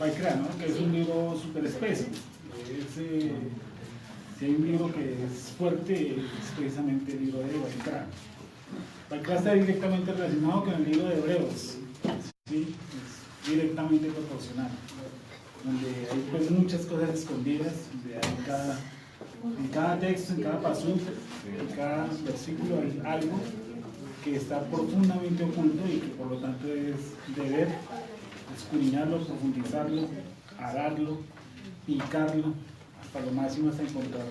Vaikra, ¿no? Que es un libro súper espeso. Si hay un libro que es fuerte, es precisamente el libro de Vaikra. Vaikra está directamente relacionado con el libro de Hebreos, ¿sí? Es directamente proporcional, donde hay pues muchas cosas escondidas, donde hay en cada texto, en cada pasú, en cada versículo hay algo que está profundamente oculto y que por lo tanto es deber escudriñarlo, profundizarlo, ararlo, picarlo hasta lo máximo, hasta encontrar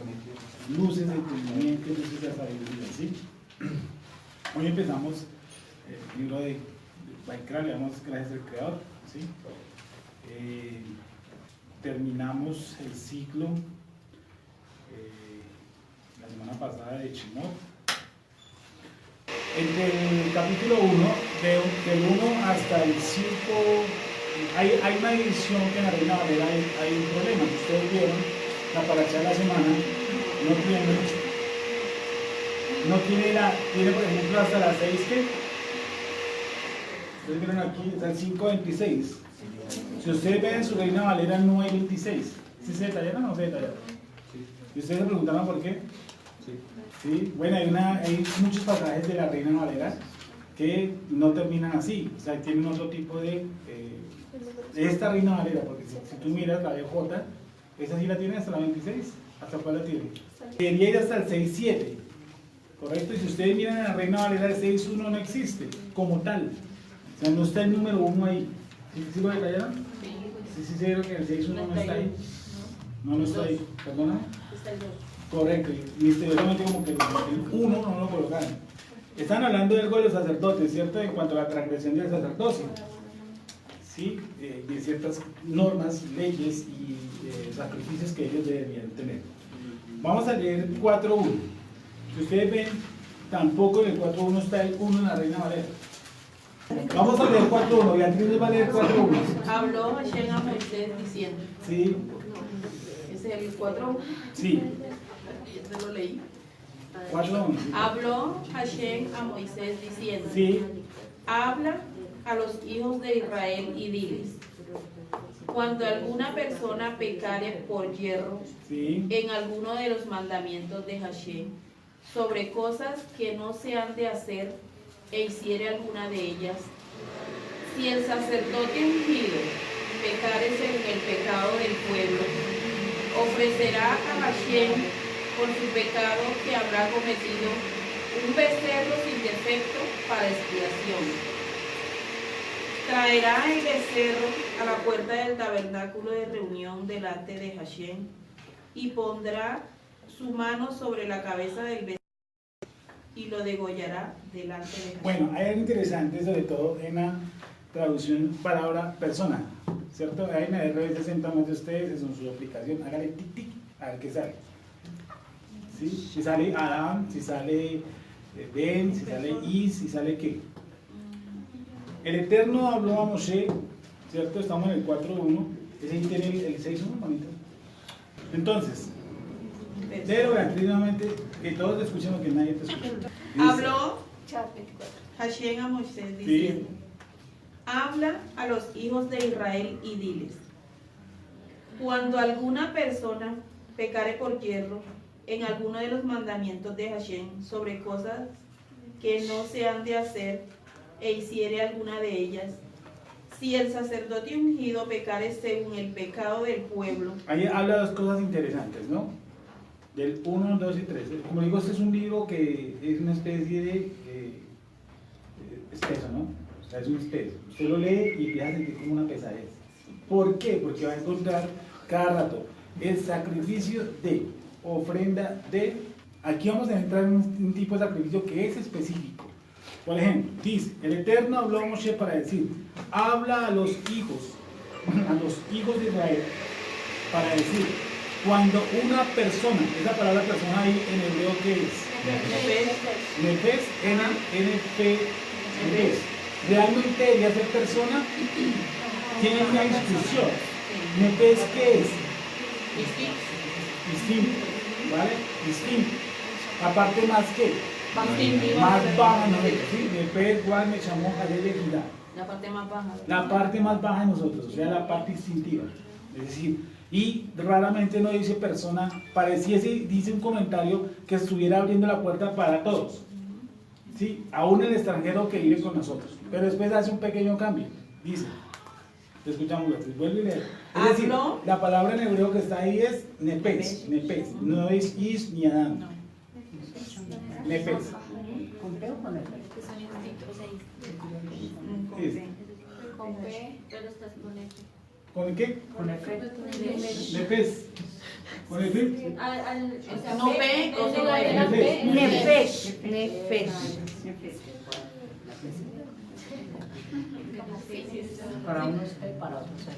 luces de entendimiento, luces de sabiduría, ¿sí? Hoy empezamos el libro de Vaikra, le damos gracias al Creador, ¿sí? Terminamos el ciclo la semana pasada de Shemot. Entre el capítulo 1, del 1 hasta el 5, hay una división que en la Reina Valera hay un problema. Ustedes vieron la parasha de la semana, tiene por ejemplo hasta las 6 que ustedes vieron aquí, está el 5:26. Si ustedes ven en su Reina Valera no hay 26. ¿Sí se detallaron o no se detallaron? ¿Y ustedes se preguntaron por qué? Sí. Bueno, hay muchos pasajes de la Reina Valera que no terminan así, o sea, tienen otro tipo de esta Reina Valera, porque si tú miras la de J, esa sí la tiene hasta la 26, ¿hasta cuál la tiene? Debería ir hasta el 6:7, ¿correcto? Y si ustedes miran en la Reina Valera, el 6:1 no existe como tal, o sea, no está el número 1 ahí. ¿Sí lo detallaron? Sí, se vieron que el 6:1 no está ahí. No está ahí, perdóname. Está el 2. Correcto, y misteriosamente como que el 1 no lo colocaron. Están hablando de algo de los sacerdotes, ¿cierto? En cuanto a la transgresión del sacerdocio, ¿sí? De ciertas normas, leyes y sacrificios que ellos deberían tener. Vamos a leer 4:1. Si ustedes ven, tampoco en el 4:1 está el 1 en la Reina Valera. Vamos a leer 4:1, Beatriz nos va a leer 4:1. Habló Hashem a Moisés diciendo. Sí. ¿Es el 4:1? Sí. Ya te lo leí. 4:1. Habló Hashem a Moisés diciendo. Sí. Habla a los hijos de Israel y diles: cuando alguna persona pecare por yerro Sí. en alguno de los mandamientos de Hashem sobre cosas que no se han de hacer e hiciere alguna de ellas, si el sacerdote ungido pecare según el pecado del pueblo, ofrecerá a Hashem por su pecado que habrá cometido un becerro sin defecto para expiación. Traerá el becerro a la puerta del tabernáculo de reunión delante de Hashem y pondrá su mano sobre la cabeza del becerro y lo degollará delante de Hashem. Bueno, hay algo interesante, sobre todo en la traducción palabra persona, ¿cierto? Ahí en la R60 más de ustedes, en su aplicación, hágale tic tic, a ver qué sale. ¿Sí? Si sale Adam, si sale Ben, si sale Is, si sale qué. El Eterno habló a Moshe, ¿cierto? Estamos en el 4:1, ese ahí tiene el 6:1, bonito. Entonces, léelo Beatriz nuevamente, que todos escuchen lo que nadie te escucha. Dice, Habló Hashem a Moisés diciendo: habla a los hijos de Israel y diles: cuando alguna persona pecare por yerro en alguno de los mandamientos de Hashem sobre cosas que no se han de hacer e hiciere alguna de ellas, si el sacerdote ungido pecare según el pecado del pueblo. ahí habla de dos cosas interesantes, ¿no? Del 1, 2 y 3. Como digo, este es un libro que es una especie de espeso, ¿no? O sea, es un espeso. Usted lo lee y empieza a sentir como una pesadez. ¿Por qué? Porque va a encontrar cada rato el sacrificio de, ofrenda de. Aquí vamos a entrar en un tipo de sacrificio que es específico. Por ejemplo, dice, el Eterno habló a Moshe para decir, habla a los hijos de Israel, para decir, cuando una persona, esa palabra persona ahí en hebreo, ¿qué es? Nefes, Nefes. Realmente debería ser persona, tiene una instrucción. Nefes, ¿qué es? Distinto, ¿vale? Distinto. Aparte más que, más baja, ¿no? ¿Sí? Nefes, igual me llamó a Yehida. La parte más baja. La parte más baja de nosotros, o sea, la parte instintiva. Es decir, y raramente no dice persona, pareciese, dice un comentario que estuviera abriendo la puerta para todos. ¿Sí? Aún el extranjero que vive con nosotros. Pero después hace un pequeño cambio. Dice, escuchamos, vuelve y lee. Es decir, la palabra en hebreo que está ahí es nepes, nepes. No es is ni adam. Nepes. ¿Con P o con F? Con P, pero estás con F. ¿Con qué? Con F. Nepes. ¿Con el F? No P, o sea, Nefesh. Nefesh. Nefesh. Para unos P, para otros F.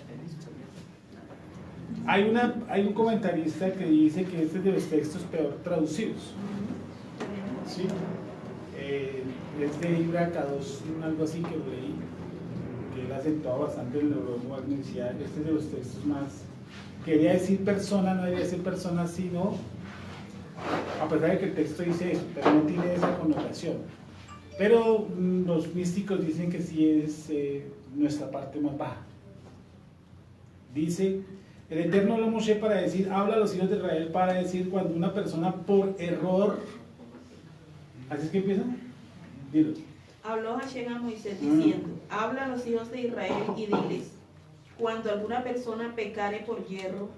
Hay un comentarista que dice que este es de los textos peor traducidos. ¿Sí? Es de Ibra K2, algo así que lo leí, que él acentuaba bastante el neuroma, decía, este es de los textos más, quería decir persona, no debería decir persona, sino, a pesar de que el texto dice eso, pero no tiene esa connotación. Pero los místicos dicen que sí es nuestra parte más baja. Dice, el Eterno lo Moshe para decir, habla a los hijos de Israel para decir cuando una persona por error, ¿así es que empieza? Dilo. Habló Hashem a Moisés diciendo, habla a los hijos de Israel y diles, cuando alguna persona pecare por hierro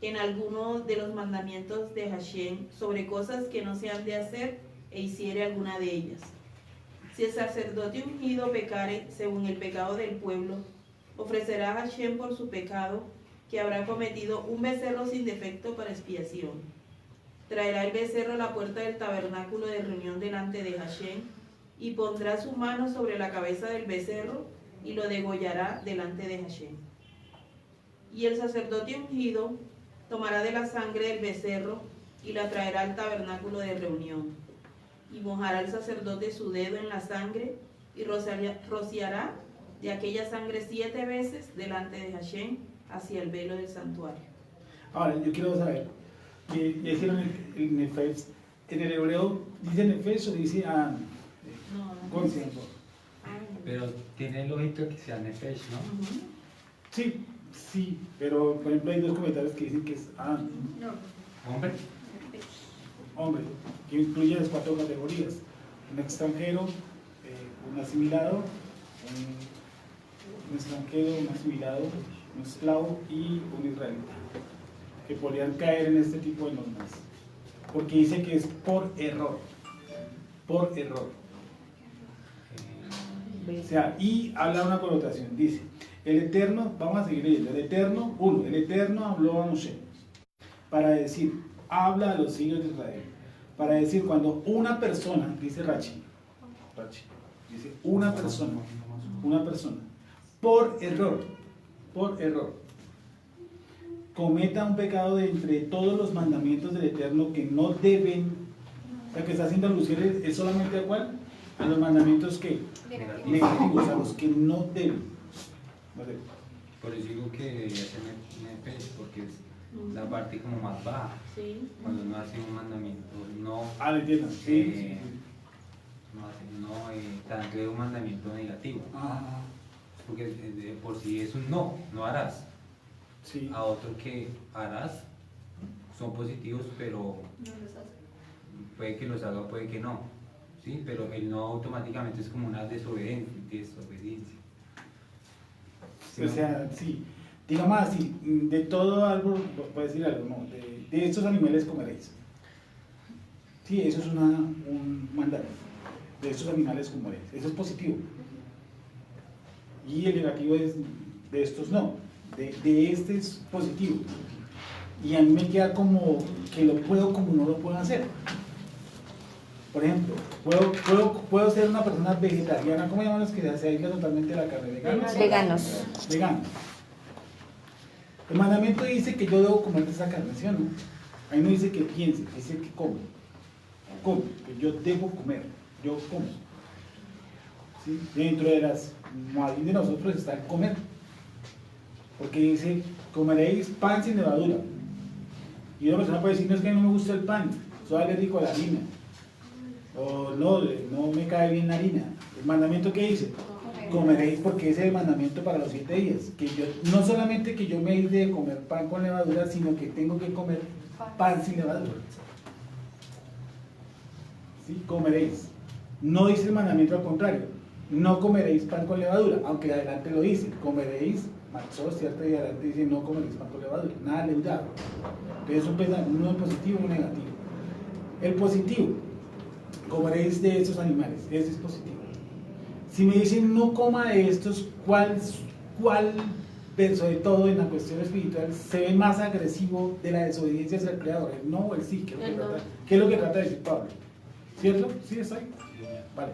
en alguno de los mandamientos de Hashem sobre cosas que no se han de hacer e hiciere alguna de ellas. Si el sacerdote ungido pecare según el pecado del pueblo, ofrecerá a Hashem por su pecado que habrá cometido un becerro sin defecto para expiación. Traerá el becerro a la puerta del tabernáculo de reunión delante de Hashem y pondrá su mano sobre la cabeza del becerro y lo degollará delante de Hashem. Y el sacerdote ungido tomará de la sangre del becerro y la traerá al tabernáculo de reunión. Y mojará el sacerdote su dedo en la sangre y rociará de aquella sangre 7 veces delante de Hashem hacia el velo del santuario. Ahora, yo quiero saber, ya dijeron el Nefesh, en el hebreo, ¿dice Nefesh o dice Adam? Conciencia. Pero tiene lógica que sea Nefesh, ¿no? Sí, sí, pero por ejemplo hay dos comentarios que dicen que es Adam, Hombre, hombre, que incluye las 4 categorías: un extranjero, un asimilado, un extranjero, un asimilado, un esclavo y un israelita, que podrían caer en este tipo de normas, porque dice que es por error, por error. O sea, y habla una connotación, dice, el Eterno, vamos a seguir leyendo, el Eterno habló a Moshe para decir, habla a los hijos de Israel, para decir cuando una persona, dice Rachi, dice una persona, por error, cometa un pecado de entre todos los mandamientos del Eterno que no deben, o sea, que está haciendo alusión es solamente a cuál, a los mandamientos que negativos, a los que no deben. Vale. por eso digo que debería ser Nefesh, porque es la parte como más baja. Sí. Cuando uno hace un mandamiento, no, Ah, lo entiendo. Sí. tanto de un mandamiento negativo. Ah, Porque por sí es un no harás. sí. A otro que harás son positivos, pero puede que los haga, puede que no. ¿Sí? Pero el no automáticamente es como una desobediencia. ¿Sí? O sea, sí. Digamos así, de todo árbol, puede decir algo, no, de estos animales comeréis. Sí, eso es un mandato. De estos animales comeréis. Eso es positivo. Y el negativo es de estos no. De este es positivo. Y a mí me queda como que lo puedo como no lo puedo hacer. Por ejemplo, puedo ser una persona vegetariana, ¿cómo llaman los que se aíslan totalmente de la carne? ¿Veganos? Veganos. El mandamiento dice que yo debo comer de esa carne, ¿sí o no? Ahí no dice que piense, dice que como. Como, que yo debo comer, yo como. ¿Sí? Dentro de las moadín de nosotros está el comer. Porque dice, comeréis pan sin levadura. Y una persona puede decir, no es que no me gusta el pan, soy alérgico a la harina. O no me cae bien la harina. ¿El mandamiento qué dice? Comeréis porque ese es el mandamiento para los 7 días. Que yo, no solamente que yo me hice de comer pan con levadura, sino que tengo que comer pan sin levadura. ¿Sí? Comeréis. No dice el mandamiento al contrario. No comeréis pan con levadura, aunque adelante lo dice. Comeréis matzot, ¿cierto? Y adelante dice no comeréis pan con levadura. Nada leudado. Entonces es un pensamiento, uno positivo y uno negativo. El positivo, comeréis de estos animales. Ese es positivo. Si me dicen no coma de estos, ¿cuál verso de todo en la cuestión espiritual se ve más agresivo de la desobediencia hacia el Creador? ¿El no o el sí? ¿Qué es lo que trata de decir Pablo? ¿Cierto? ¿Sí está ahí? Vale.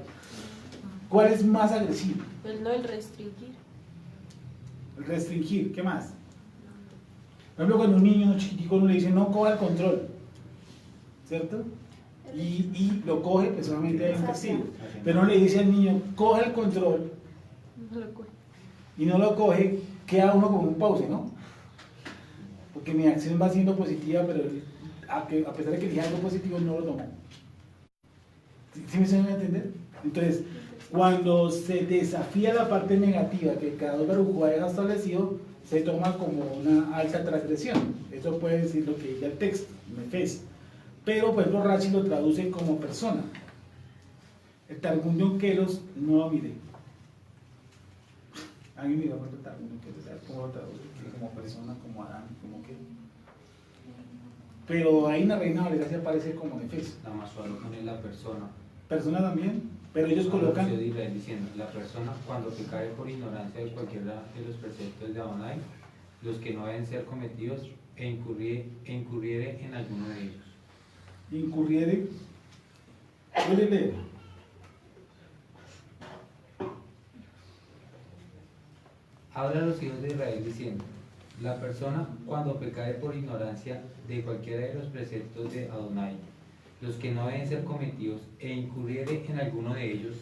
¿Cuál es más agresivo? Pues no, el restringir. El restringir, ¿qué más? Por ejemplo, cuando un niño chiquitico uno le dice no coja el control, ¿cierto? Y lo coge, pues solamente hay un castigo. Pero no le dice al niño, coja el control, No lo coge. y no lo coge, queda uno como un pause, ¿no? Porque mi acción va siendo positiva, pero a pesar de que dije algo positivo, no lo tomó. ¿Sí me saben entender? Entonces, cuando se desafía la parte negativa que el Creador Baruj Hu haya establecido, se toma como una alta transgresión. Eso puede decir lo que diga el texto, Nefes. Pero pues Rashi lo traduce como persona. El Targum de Onkelos no lo miré. ¿Alguien miró el Targum de Onkelos? ¿Cómo lo traduce? Como persona, como Adán, como qué. Pero ahí en la Reina Valera se aparece como Nefes. La más suave pone la persona. Persona también, pero ellos colocan. Yo diría diciendo, la persona cuando pecare por ignorancia de cualquiera de los preceptos de Adonai, los que no deben ser cometidos e incurriere en alguno de ellos. Incurriere. ¿Puede leer? Habla a los hijos de Israel diciendo, la persona cuando pecare por ignorancia de cualquiera de los preceptos de Adonai, los que no deben ser cometidos e incurriere en alguno de ellos,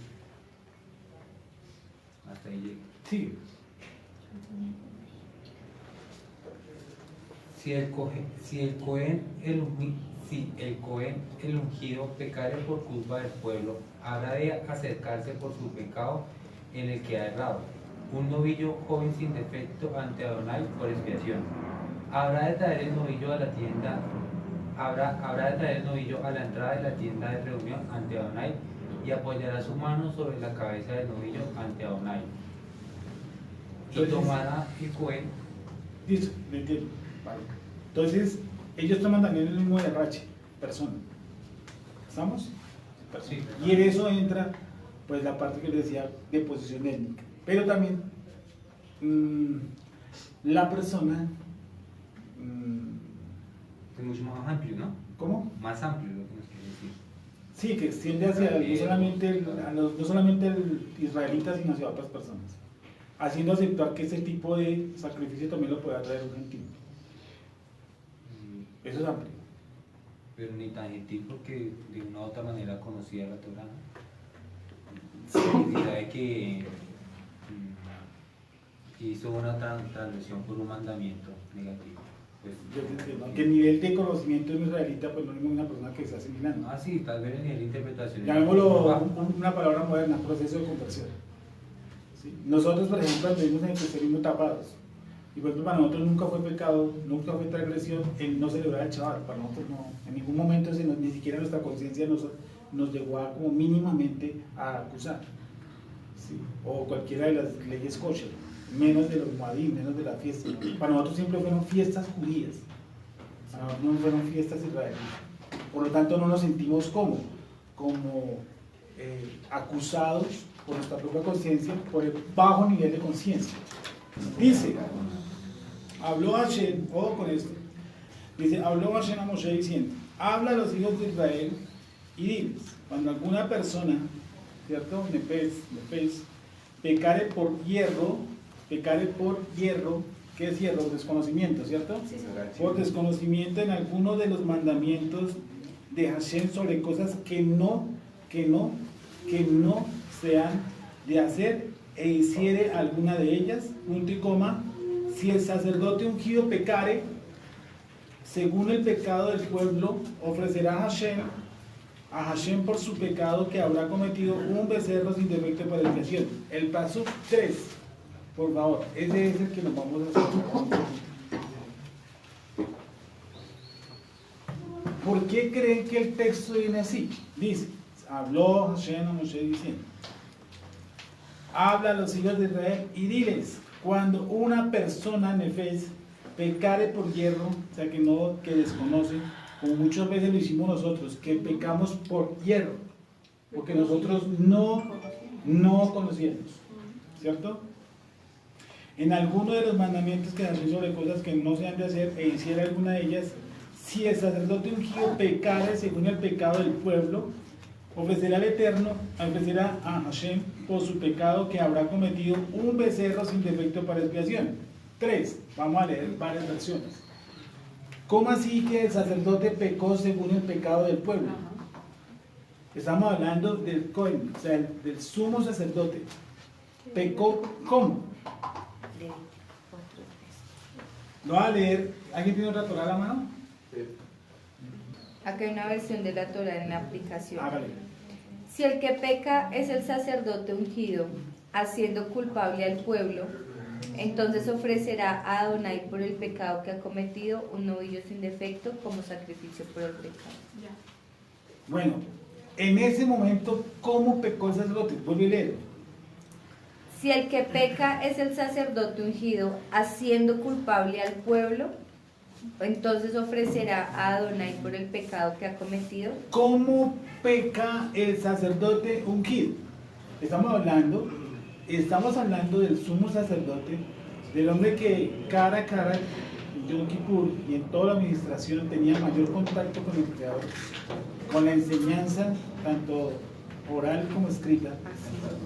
hasta ahí llega. Sí. Si el Cohen el ungido pecare por culpa del pueblo, habrá de acercarse por su pecado en el que ha errado, un novillo joven sin defecto ante Adonai por expiación. Habrá de traer el novillo a la tienda, habrá de traer el novillo a la entrada de la tienda de reunión ante Adonai y apoyará su mano sobre la cabeza del novillo ante Adonai. Y tomará el Cohen. Listo, me entiendo. Vale. Entonces, ellos toman también el mismo de Rache, persona. ¿Estamos? Persona. Sí. Y en eso entra, pues, la parte que les decía de posición étnica. Pero también, la persona. Es mucho más amplio, ¿no? ¿Cómo? Más amplio lo que nos quiere decir. Sí, que extiende hacia no solamente el israelita, sino hacia otras personas. Haciendo aceptar que ese tipo de sacrificio también lo puede traer un gentil. Eso es amplio. Pero ni tan gentil porque de una u otra manera conocía la Torah. Sí. Y sabe que hizo una transgresión por un mandamiento negativo. Pues, Yo te entiendo. Que el nivel de conocimiento de un israelita, pues no es una persona que está asimilando. sí, tal vez el nivel de interpretación. Llamémoslo una palabra moderna, proceso de conversión. ¿Sí? Nosotros, por ejemplo, anduvimos en el cristianismo tapados. Y por ejemplo, para nosotros nunca fue pecado, nunca fue transgresión el no celebrar el Shabbat. Para nosotros no, en ningún momento, ni siquiera nuestra conciencia nos llegó a como mínimamente a acusar. ¿Sí? O cualquiera de las leyes kosher, menos de los moadim, menos de la fiesta. Para nosotros siempre fueron fiestas judías, para nosotros no fueron fiestas israelíes. Por lo tanto, no nos sentimos como acusados por nuestra propia conciencia, por el bajo nivel de conciencia. Dice, habló Hashem, ojo con esto, dice, habló Hashem a Moshe diciendo, habla a los hijos de Israel y diles, cuando alguna persona, ¿cierto? Nefes, pecare por hierro, ¿qué es hierro? Desconocimiento, ¿cierto? Sí, sí. Por desconocimiento en alguno de los mandamientos de Hashem sobre cosas que no sean de hacer e hiciere alguna de ellas, punto y coma, si el sacerdote ungido pecare, según el pecado del pueblo, ofrecerá a Hashem a Hashem por su pecado que habrá cometido un becerro sin defecto para expiación. El paso 3, por favor, ese es el que nos vamos a hacer. ¿Por qué creen que el texto viene así? Dice, habló Hashem a Moshe diciendo, habla a los hijos de Israel y diles, cuando una persona nefes pecare por hierro, o sea que desconoce, como muchas veces lo hicimos nosotros, que pecamos por hierro, porque nosotros no conocíamos, ¿cierto? En alguno de los mandamientos que hacen sobre cosas que no se han de hacer e hiciera alguna de ellas, si el sacerdote ungido pecare según el pecado del pueblo, ofrecerá al Eterno, ofrecerá a Hashem por su pecado que habrá cometido un becerro sin defecto para expiación. 3. Vamos a leer varias versiones. ¿Cómo así que el sacerdote pecó según el pecado del pueblo? Estamos hablando del Cohen, o sea, del sumo sacerdote. ¿Pecó cómo? Lo va a leer. ¿Alguien tiene otra Torah a la mano? Acá hay una versión de la Torah en la aplicación. Hágale. Si el que peca es el sacerdote ungido, haciendo culpable al pueblo, entonces ofrecerá a Adonai por el pecado que ha cometido un novillo sin defecto como sacrificio por el pecado. Bueno, en ese momento, ¿cómo pecó el sacerdote? Vuelve a leer. Si el que peca es el sacerdote ungido, haciendo culpable al pueblo, entonces ofrecerá a Adonai por el pecado que ha cometido. ¿Cómo peca el sacerdote ungido? Estamos hablando del sumo sacerdote, del hombre que cara a cara en Yom Kippur y en toda la administración tenía mayor contacto con el Creador, con la enseñanza tanto oral como escrita.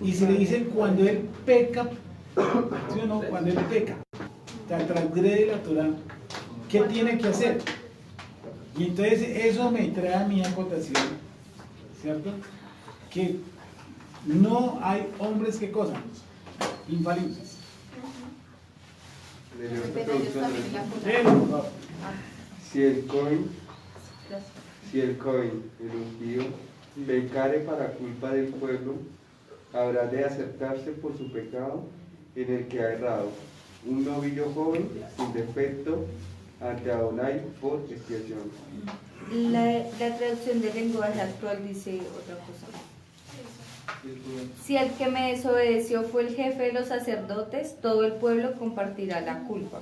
Y se le dice cuando él peca, ¿sí o no? Cuando él peca, o sea, transgrede la Torah, ¿qué tiene que hacer? Y entonces eso me trae a mi acotación, ¿cierto? Que no hay hombres que cosa infalibles. Pero ellos también la Pero, no. Si el Cohen, el ungido, pecare para culpa del pueblo, habrá de aceptarse por su pecado en el que ha errado, un novillo joven sin defecto ante Adonai por expiación. La traducción del lenguaje actual dice otra cosa. Si el que me desobedeció fue el jefe de los sacerdotes, todo el pueblo compartirá la culpa.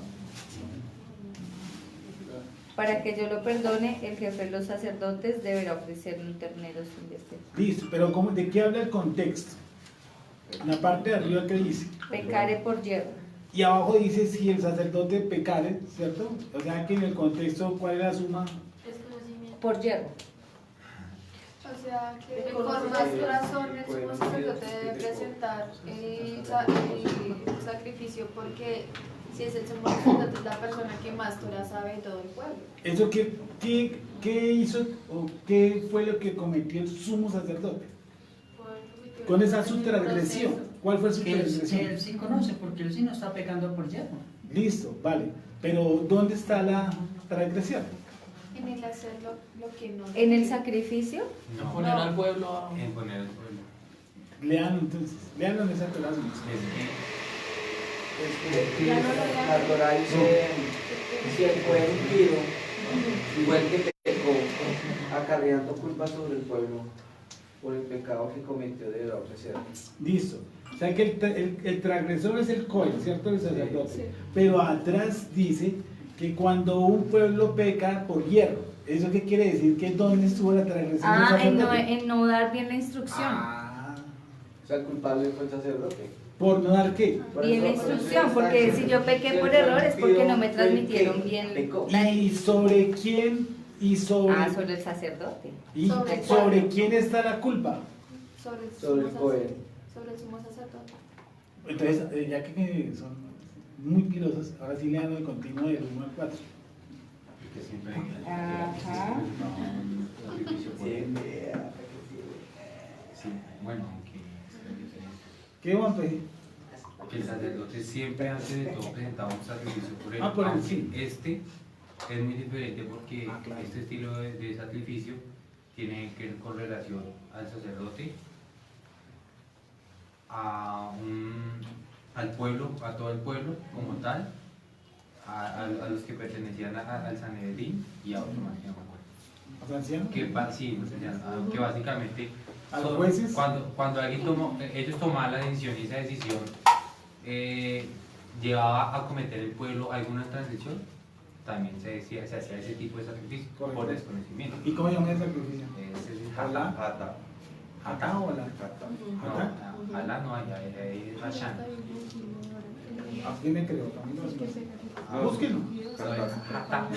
Para que yo lo perdone, el jefe de los sacerdotes deberá ofrecer un ternero sin defecto. Listo, pero ¿de qué habla el contexto? En la parte de arriba que dice, Pecare por hierro. y abajo dice si el sacerdote pecare, ¿cierto? O sea que en el contexto, ¿cuál es la suma? Por hierro. O sea, que por más corazón el sumo sacerdote debe presentar el sacrificio, porque si es el sumo sacerdote es la persona que más Torah sabe de todo el pueblo. ¿Eso qué hizo o qué fue lo que cometió el sumo sacerdote? Con esa su transgresión. ¿Cuál fue su Que él transgresión? sí conoce, porque él sí no está pecando por hierro. Listo, vale. Pero ¿dónde está la transgresión? En el hacer lo que no. ¿En el sacrificio? No, Poner al pueblo en poner al pueblo. Lean entonces, leanlo en esa Torah. Es que la Torah dice, si el pueblo ungido, igual que pecó, acarreando culpa sobre el pueblo por el pecado que cometió, deberá ofrecer. Listo. O sea que el transgresor es el Cohen, ¿cierto? El sacerdote. Sí. Pero atrás dice que cuando un pueblo peca por hierro, ¿eso qué quiere decir? ¿Que dónde estuvo la transgresión del sacerdote? En no dar bien la instrucción. Ah, O sea, el culpable fue el sacerdote. ¿por no dar qué? Por Bien la eso instrucción, está porque diciendo, si yo pequé si por el error es porque no me fue el transmitieron que bien pecó. ¿Y sobre quién? Y sobre sobre el sacerdote. sobre quién está la culpa. Sobre el Cohen. Sobre el sumo sacerdote. Entonces, ya que son muy pilosos, ahora sí lean el continuo del 1 al 4. que siempre Ajá. Sí, bueno, ¿Qué Juan P? que el sacerdote siempre antes de todo presentaba un sacrificio por él. Por él, aunque sí. este es muy diferente porque Claro. este estilo de sacrificio tiene que ver con relación al sacerdote, al pueblo, a todo el pueblo como tal, a los que pertenecían al Sanedrín y a otros más que no me acuerdo. ¿A Franciano? Sí, los ancianos, que básicamente ¿A los jueces? cuando alguien ellos tomaban la decisión y esa decisión llevaba a cometer el pueblo alguna transgresión, también se hacía ese tipo de sacrificio. Correcto. Por desconocimiento. ¿Y cómo llama el sacrificio? Ese es el ¿Alá? Hatá. ¿Hatá o Alá? No, Alá no hay, es Hashan. ¿A quién me creo? A mí no sé. Búsquenlo. No, es Hatá.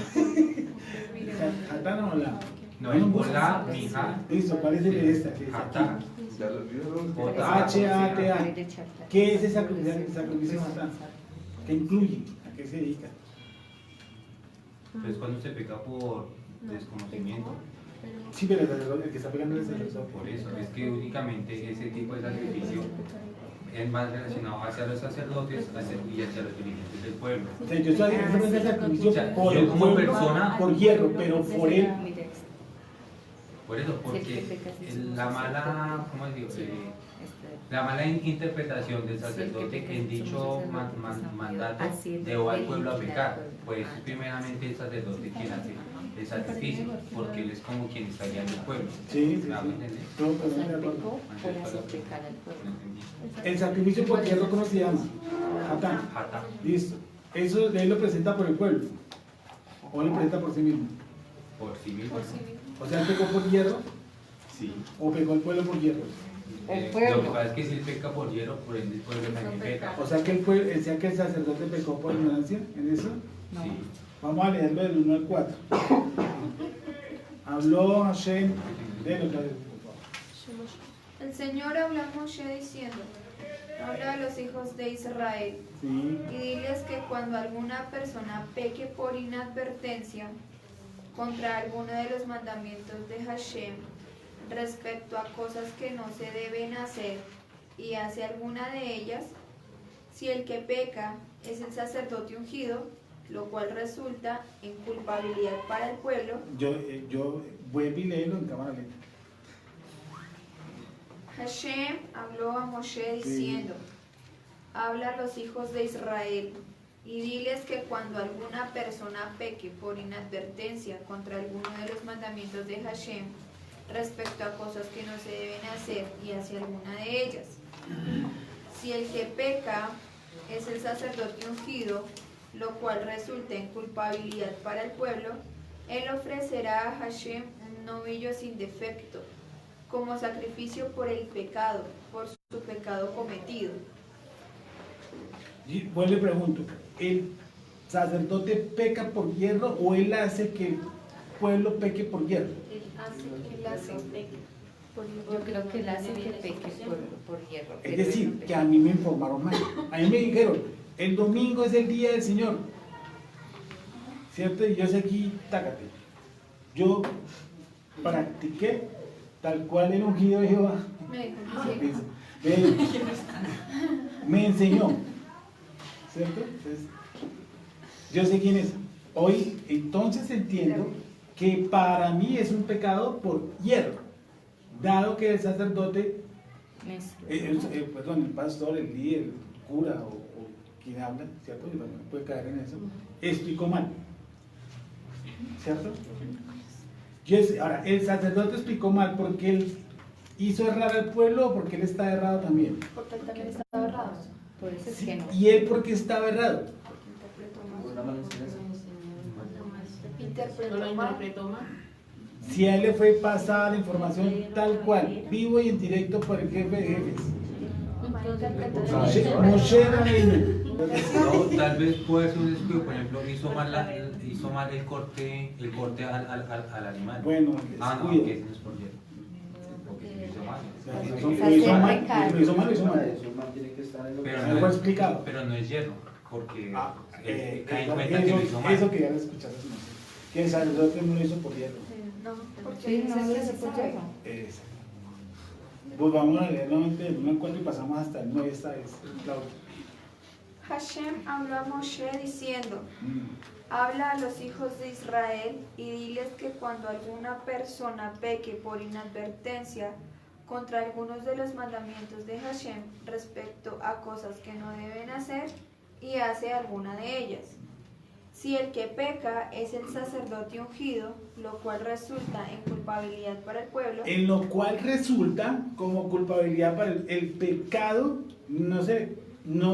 ¿Hatá o Alá? No, es Olá, Mija. Listo, ¿cuál es el de esta? ¿Qué es Hatá. aquí? J-A-T-A. H-A-T-A. ¿Qué es el sacrificio Hatá? ¿Qué incluye? ¿A qué se dedica? Entonces cuando se peca por desconocimiento, Sí, pero el que está pegando es el sacerdote. por eso, es que únicamente ese tipo de sacrificio es más relacionado hacia los sacerdotes y hacia los dirigentes del pueblo. O sea, yo estoy haciendo ese sacrificio O sea, por yo el como pueblo, persona- por hierro, pero por él. Por eso, porque la mala, ¿cómo digo? La mala interpretación del sacerdote en dicho mandato llevó al pueblo a pecar, pues es primeramente el sacerdote quien hace el sacrificio, porque él es como quien está guiando el pueblo. Sí, sí, ¿Me hago sí. entender? Todo totalmente de acuerdo. Por hacer pecar al pueblo. No entendí. El sacrificio por hierro, ¿cómo se llama? Hatá. Hatá. Listo. Eso él lo presenta por el pueblo. O lo presenta por sí mismo. Por sí mismo. O sea, pecó por hierro Sí. o pecó el pueblo por hierro. Lo que pasa es que si él peca por hierro, por ende el pueblo también peca. O sea que el pueblo, que el sacerdote pecó por ignorancia en eso. Sí. Vamos a leerlo del 1 al 4. Habló Hashem de lo que El Señor habló a Moshe diciendo, habla a los hijos de Israel sí. y diles que cuando alguna persona peque por inadvertencia contra alguno de los mandamientos de Hashem respecto a cosas que no se deben hacer y hace alguna de ellas, si el que peca es el sacerdote ungido, lo cual resulta en culpabilidad para el pueblo, Yo voy a leerlo en cámara lenta. Hashem habló a Moshe diciendo, habla a los hijos de Israel y diles que cuando alguna persona peque por inadvertencia contra alguno de los mandamientos de Hashem respecto a cosas que no se deben hacer y hacia alguna de ellas, si el que peca es el sacerdote ungido, lo cual resulta en culpabilidad para el pueblo, él ofrecerá a Hashem un novillo sin defecto, como sacrificio por el pecado, por su pecado cometido. Y pues le pregunto, ¿el sacerdote peca por hierro o él hace que el pueblo peque por hierro? Él hace. Yo creo que él hace que peque por hierro. Es decir, que a mí me informaron mal. A mí me dijeron, el domingo es el día del Señor. ¿Cierto? Y yo seguí, tácate. Yo practiqué tal cual el ungido de Jehová me enseñó. ¿Cierto? Entonces, yo sé quién es. Hoy, entonces entiendo que para mí es un pecado por hierro, dado que el sacerdote, perdón, el pastor, el líder, el cura o quien habla, ¿cierto? Y bueno, puede caer en eso, explicó mal, ¿cierto? Ahora, el sacerdote explicó mal porque él hizo errar al pueblo o porque él está errado también. Porque él también estaba errado. Por eso es Sí, que no. ¿y él por qué estaba errado? Por una mala enseñanza. Interpretó mal. Si a él le fue pasada la información tal cual, vivo y en directo por el jefe de jefes. Moshe Rabbeinu. No, tal vez puede ser un descuido, por ejemplo, hizo mal el corte al animal. Bueno, No, descuido. que eso no es por hierro. Porque hizo mal. Lo hizo mal. Eso mantiene que estar en lo que Pero Me lo fue explicado. Pero no es hierro, porque cae en Eso cuenta que lo hizo mal. que ya lo escuchaste, que el sacerdote no lo hizo por hierro. No, porque Sí, no, dice que eso sí por sabe. hierro. Exacto. Pues vamos a leer nuevamente el 1 al 4 y pasamos hasta el 9 esta vez, Claudia. Hashem habló a Moshe diciendo, Habla a los hijos de Israel y diles que cuando alguna persona peque por inadvertencia contra algunos de los mandamientos de Hashem respecto a cosas que no deben hacer y hace alguna de ellas. Si el que peca es el sacerdote ungido, lo cual resulta en culpabilidad para el pueblo. En lo cual resulta como culpabilidad para el pecado, no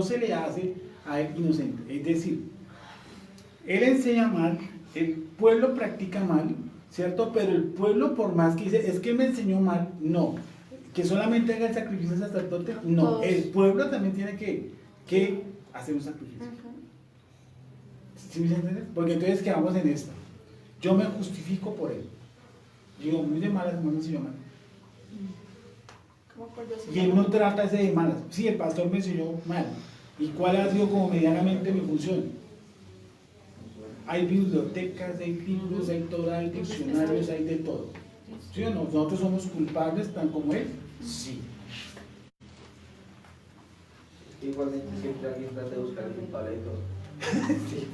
se le hace a él inocente. Es decir, él enseña mal, el pueblo practica mal, ¿cierto? Pero el pueblo, por más que dice, es que me enseñó mal, no. Que solamente haga el sacrificio sacerdote, no. Todos. El pueblo también tiene que hacer un sacrificio. ¿Sí me entiendes? Porque entonces quedamos en esto. Yo me justifico por él. Digo, muy de malas, no me enseñó mal. ¿Cómo por decirlo? Y él no trata ese de malas. Sí, el pastor me enseñó mal. ¿Y cuál ha sido como medianamente mi función? Hay bibliotecas, hay libros, hay Torah, hay diccionarios, hay de todo. ¿Sí o no? ¿Nosotros somos culpables tan como él? Sí. Igualmente siempre alguien trata de buscar el culpable de todo. Sí.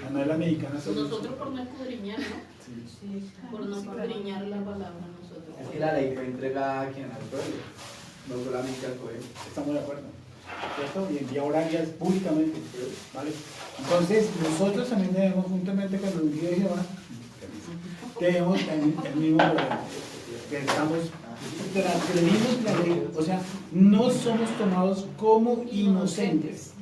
La novela mexicana Pues nosotros por no escudriñar, ¿no? Sí. Por no escudriñar la palabra nosotros. Es que la ley fue entregada a quien, al pueblo, no solamente al pueblo. Estamos de acuerdo. ¿Cierto? Y en día horaria públicamente. ¿Vale? Entonces, nosotros también debemos, juntamente con el ungido de Jehová, tenemos el mismo problema. Pensamos, transgredimos la ley, o sea, no somos tomados como inocentes,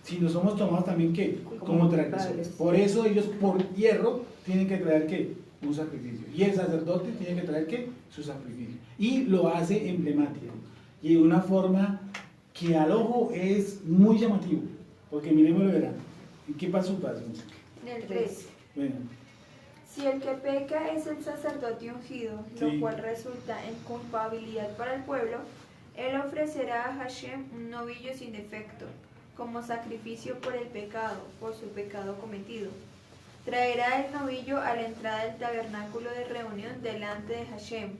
sino somos tomados también ¿qué? Como transgresores. Por eso ellos por hierro tienen que traer ¿qué? Un sacrificio. Y el sacerdote tiene que traer ¿qué? Su sacrificio. Y lo hace emblemático. Y de una forma que al ojo es muy llamativo. Porque miremoslo, verán. ¿Y qué pasó? En el 3. Bueno. Si el que peca es el sacerdote ungido, Sí. lo cual resulta en culpabilidad para el pueblo, él ofrecerá a Hashem un novillo sin defecto, como sacrificio por el pecado, por su pecado cometido. Traerá el novillo a la entrada del tabernáculo de reunión delante de Hashem.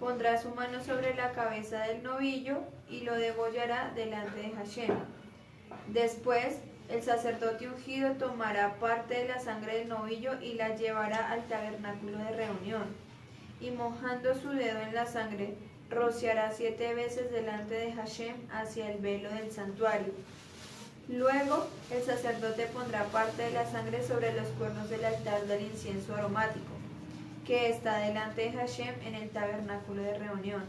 Pondrá su mano sobre la cabeza del novillo y lo degollará delante de Hashem. Después, el sacerdote ungido tomará parte de la sangre del novillo y la llevará al tabernáculo de reunión. Y mojando su dedo en la sangre, rociará 7 veces delante de Hashem hacia el velo del santuario. Luego, el sacerdote pondrá parte de la sangre sobre los cuernos del altar del incienso aromático, que está delante de Hashem en el tabernáculo de reunión,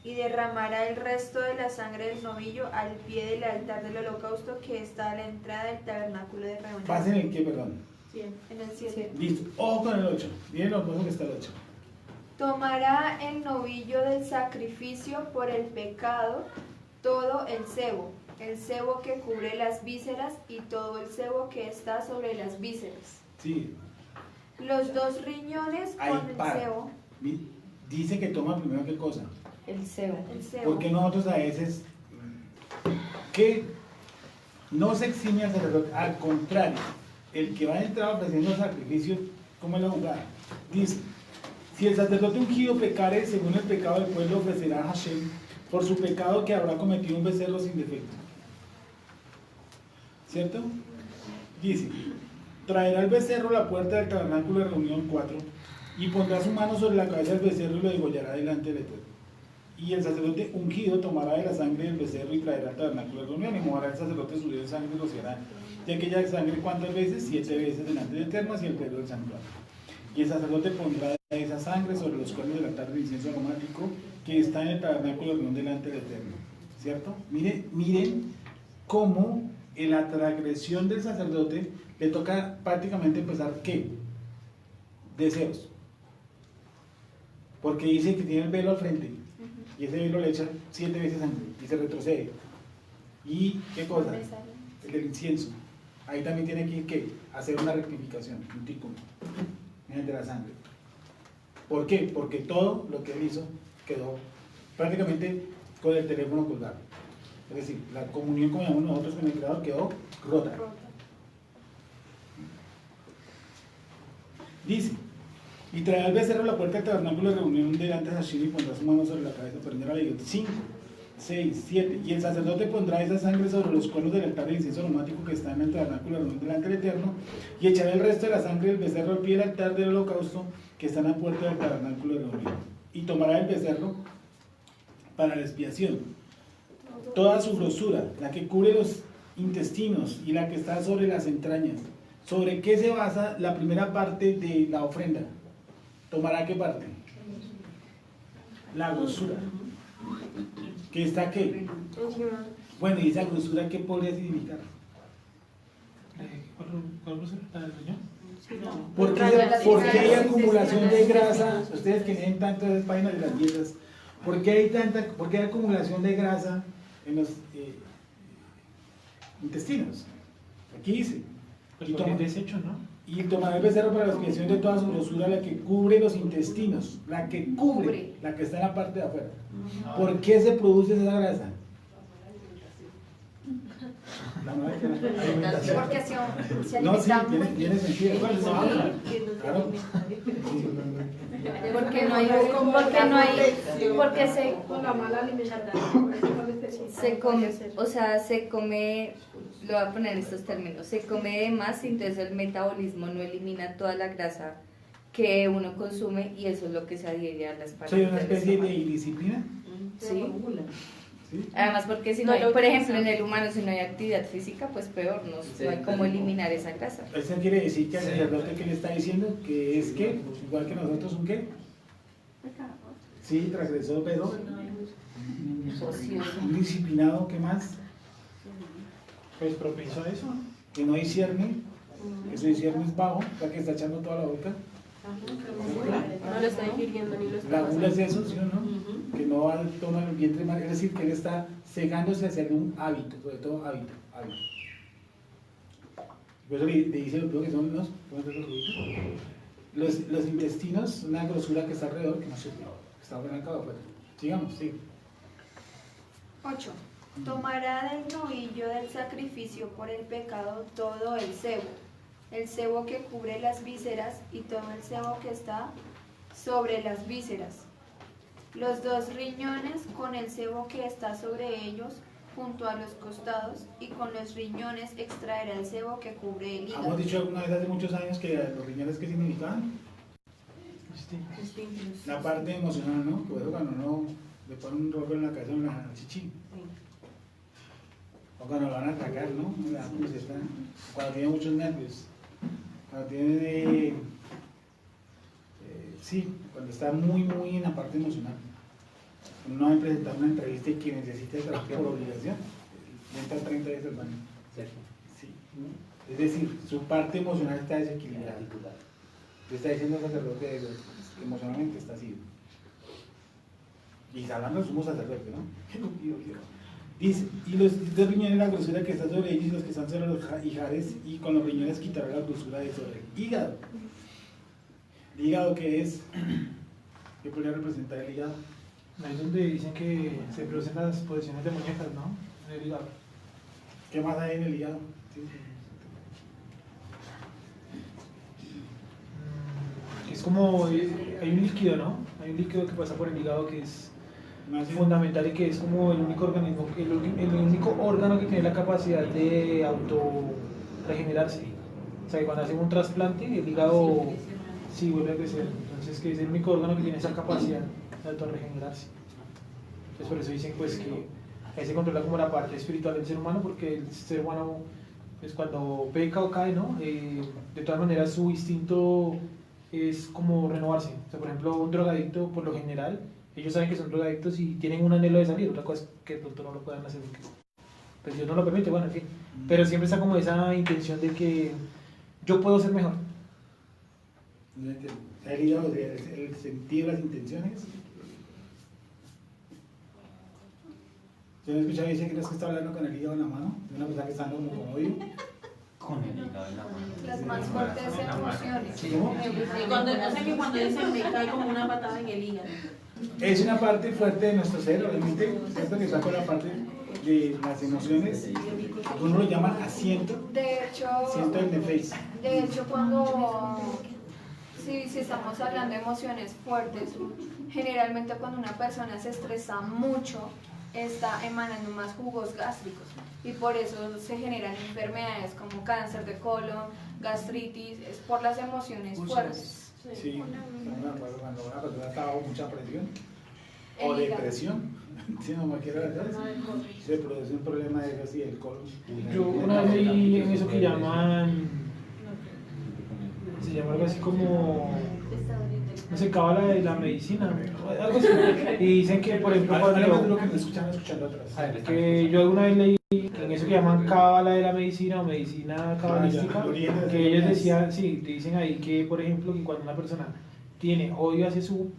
y derramará el resto de la sangre del novillo al pie del altar del holocausto que está a la entrada del tabernáculo de reunión. ¿Pasen el qué, perdón? En el 7. Listo. Ojo con el 8. Miren lo que está el 8. Tomará el novillo del sacrificio por el pecado, todo el cebo que cubre las vísceras y todo el cebo que está sobre las vísceras. Sí. Los 2 riñones Ahí con el para. cebo. Dice que toma primero qué cosa. El cebo. El cebo. Porque nosotros a veces que no se exime al sacerdote, al contrario, el que va a entrar ofreciendo sacrificio, ¿cómo es la jugada? Dice, si el sacerdote ungido pecare según el pecado del pueblo, ofrecerá a Hashem por su pecado que habrá cometido un becerro sin defecto. ¿Cierto? Dice, traerá el becerro a la puerta del tabernáculo de reunión 4 y pondrá su mano sobre la cabeza del becerro y lo degollará delante del Eterno. Y el sacerdote ungido tomará de la sangre del becerro y traerá al tabernáculo de reunión y mojará el sacerdote su dedo de sangre y rociará de aquella sangre ¿cuántas veces? 7 veces delante del Eterno hacia el velo del santuario. Y el sacerdote pondrá esa sangre sobre los cuernos del altar de incienso aromático que está en el tabernáculo de reunión delante del Eterno. ¿Cierto? Miren cómo en la transgresión del sacerdote le toca prácticamente empezar ¿qué? Deseos. Porque dice que tiene el velo al frente y ese velo le echa 7 veces sangre y se retrocede. ¿Y qué cosa? El del incienso. Ahí también tiene que ir ¿qué? Hacer una rectificación, un título, mediante la sangre. ¿Por qué? Porque todo lo que él hizo quedó prácticamente con el teléfono colgado. Es decir, la comunión como llamamos nosotros con el Creador quedó rota. Dice, y traerá el becerro a la puerta del tabernáculo de reunión delante de Hashem y pondrá su mano sobre la cabeza. Pero ya la ley 5. 6, 7. Y el sacerdote pondrá esa sangre sobre los cuernos del altar de incienso aromático que está en el tabernáculo de reunión delante del Eterno, y echará el resto de la sangre del becerro al pie del altar del holocausto que está en la puerta del tabernáculo de reunión. Y tomará el becerro para la expiación. Toda su grosura, la que cubre los intestinos y la que está sobre las entrañas. ¿Sobre qué se basa la primera parte de la ofrenda? ¿Tomará qué parte? La grosura. ¿Qué está qué? Bueno, ¿y esa grosura qué podría significar? ¿Cuál grosura? ¿La del riñón? ¿Por qué hay acumulación de grasa? Ustedes que leen tanto esas páginas de las dietas, ¿por qué hay acumulación de grasa en los intestinos? Aquí dice. Pues porque es desecho, ¿no? Y tomará el becerro para la expiación de toda su grosura, la que cubre los intestinos, la que cubre, la que está en la parte de afuera. ¿Por qué se produce esa grasa? Porque se No, sí, alimenta tiene sentido. Claro. Porque no hay, porque con la mala alimentación se come, o sea, se come, lo voy a poner en estos términos, se come de más y entonces el metabolismo no elimina toda la grasa que uno consume y eso es lo que se adhiere a las paredes. ¿Soy una especie de indisciplina? Sí. ¿Sí? Además porque si no hay, por ejemplo en el humano si no hay actividad física pues peor, no hay cómo eliminar esa grasa. Eso quiere decir que al sacerdote que le está diciendo que es que, igual que nosotros, ¿un qué? Sí, transgresor, pero un disciplinado, ¿qué más? Pues propenso a eso. Que no discierne, que su discierne es bajo, o sea que está echando toda la boca. no lo está ingiriendo ni lo está La gula es pasando. eso, ¿sí o no? Que no va a tomar el vientre mal, es decir, que él está cegándose hacia un hábito, sobre todo hábito. Por eso le dice lo que son los intestinos, una grosura que está alrededor, que no se ve, que está arrancado afuera. Sigamos, sí. 8. Tomará del novillo del sacrificio por el pecado todo el sebo que cubre las vísceras y todo el sebo que está sobre las vísceras, los 2 riñones con el sebo que está sobre ellos junto a los costados, y con los riñones extraerá el sebo que cubre el hígado. Hemos dicho alguna vez hace muchos años que los riñones, ¿qué significaban? La parte emocional, ¿no? Por eso cuando uno le pone un rojo en la cabeza, una chichi. O cuando lo van a atacar, ¿no? Cuando tiene muchos nervios. Cuando tiene... sí, cuando está muy en la parte emocional. Uno va a presentar una entrevista y que necesita trabajar por obligación, entra 30 veces al baño. Sí. Es decir, su parte emocional está desequilibrada. Le está diciendo el sacerdote que emocionalmente está así. Y está hablando del sumo sacerdote, ¿no? Dice, y los 2 riñones, la grosura que está sobre ellos y los que están sobre los ijares, y con los riñones quitará la grosura de sobre el hígado. ¿El hígado qué es? ¿Qué podría representar el hígado? Ahí es donde dicen que se producen las posiciones demoníacas, ¿no? En el hígado. ¿Qué más hay en el hígado? Sí. Es como, hay un líquido, ¿no? Hay un líquido que pasa por el hígado que es fundamental y que es como el único organismo, el único órgano que tiene la capacidad de auto-regenerarse. O sea, que cuando hacen un trasplante, el hígado sí vuelve a crecer. Entonces, que es el único órgano que tiene esa capacidad de auto-regenerarse. Entonces, por eso dicen pues que ahí se controla como la parte espiritual del ser humano, porque el ser humano, pues cuando peca o cae, ¿no? De todas maneras su instinto es como renovarse. O sea, por ejemplo, un drogadicto, por lo general, ellos saben que son drogadictos y tienen un anhelo de salir. Otra cosa es que de pronto no lo puedan hacer porque pues Dios no lo permite, bueno, en fin. Pero siempre está como esa intención de que yo puedo ser mejor. ¿El hígado, el sentir las intenciones? Yo no he escuchado dice que no es que está hablando con el hígado en la mano, de una persona que está hablando como oído. Con el hígado en la mano. Las más fuertes emociones. ¿Cómo? Y cuando, o sea que cuando dicen me cae como una patada en el hígado. Es una parte fuerte de nuestro ser, obviamente, ¿cierto? Que está con la parte de las emociones, uno lo llama asiento, asiento del face. De hecho, cuando si estamos hablando de emociones fuertes, generalmente cuando una persona se estresa mucho, está emanando más jugos gástricos y por eso se generan enfermedades como cáncer de colon, gastritis, es por las emociones fuertes. Sí, cuando una persona está bajo mucha presión El o hígado. depresión, si no me quiero se produce un problema de gas y del colon. Yo una vez leí en eso que llaman, se llama algo así como, no sé, cábala de la medicina, algo así. Y dicen que, por ejemplo, Además de lo que me escuchan escuchando atrás. que yo alguna vez leí que en eso que llaman cábala de la medicina o medicina cabalística, que ellos decían, sí, te dicen ahí que, por ejemplo, que cuando una persona tiene odio hacia su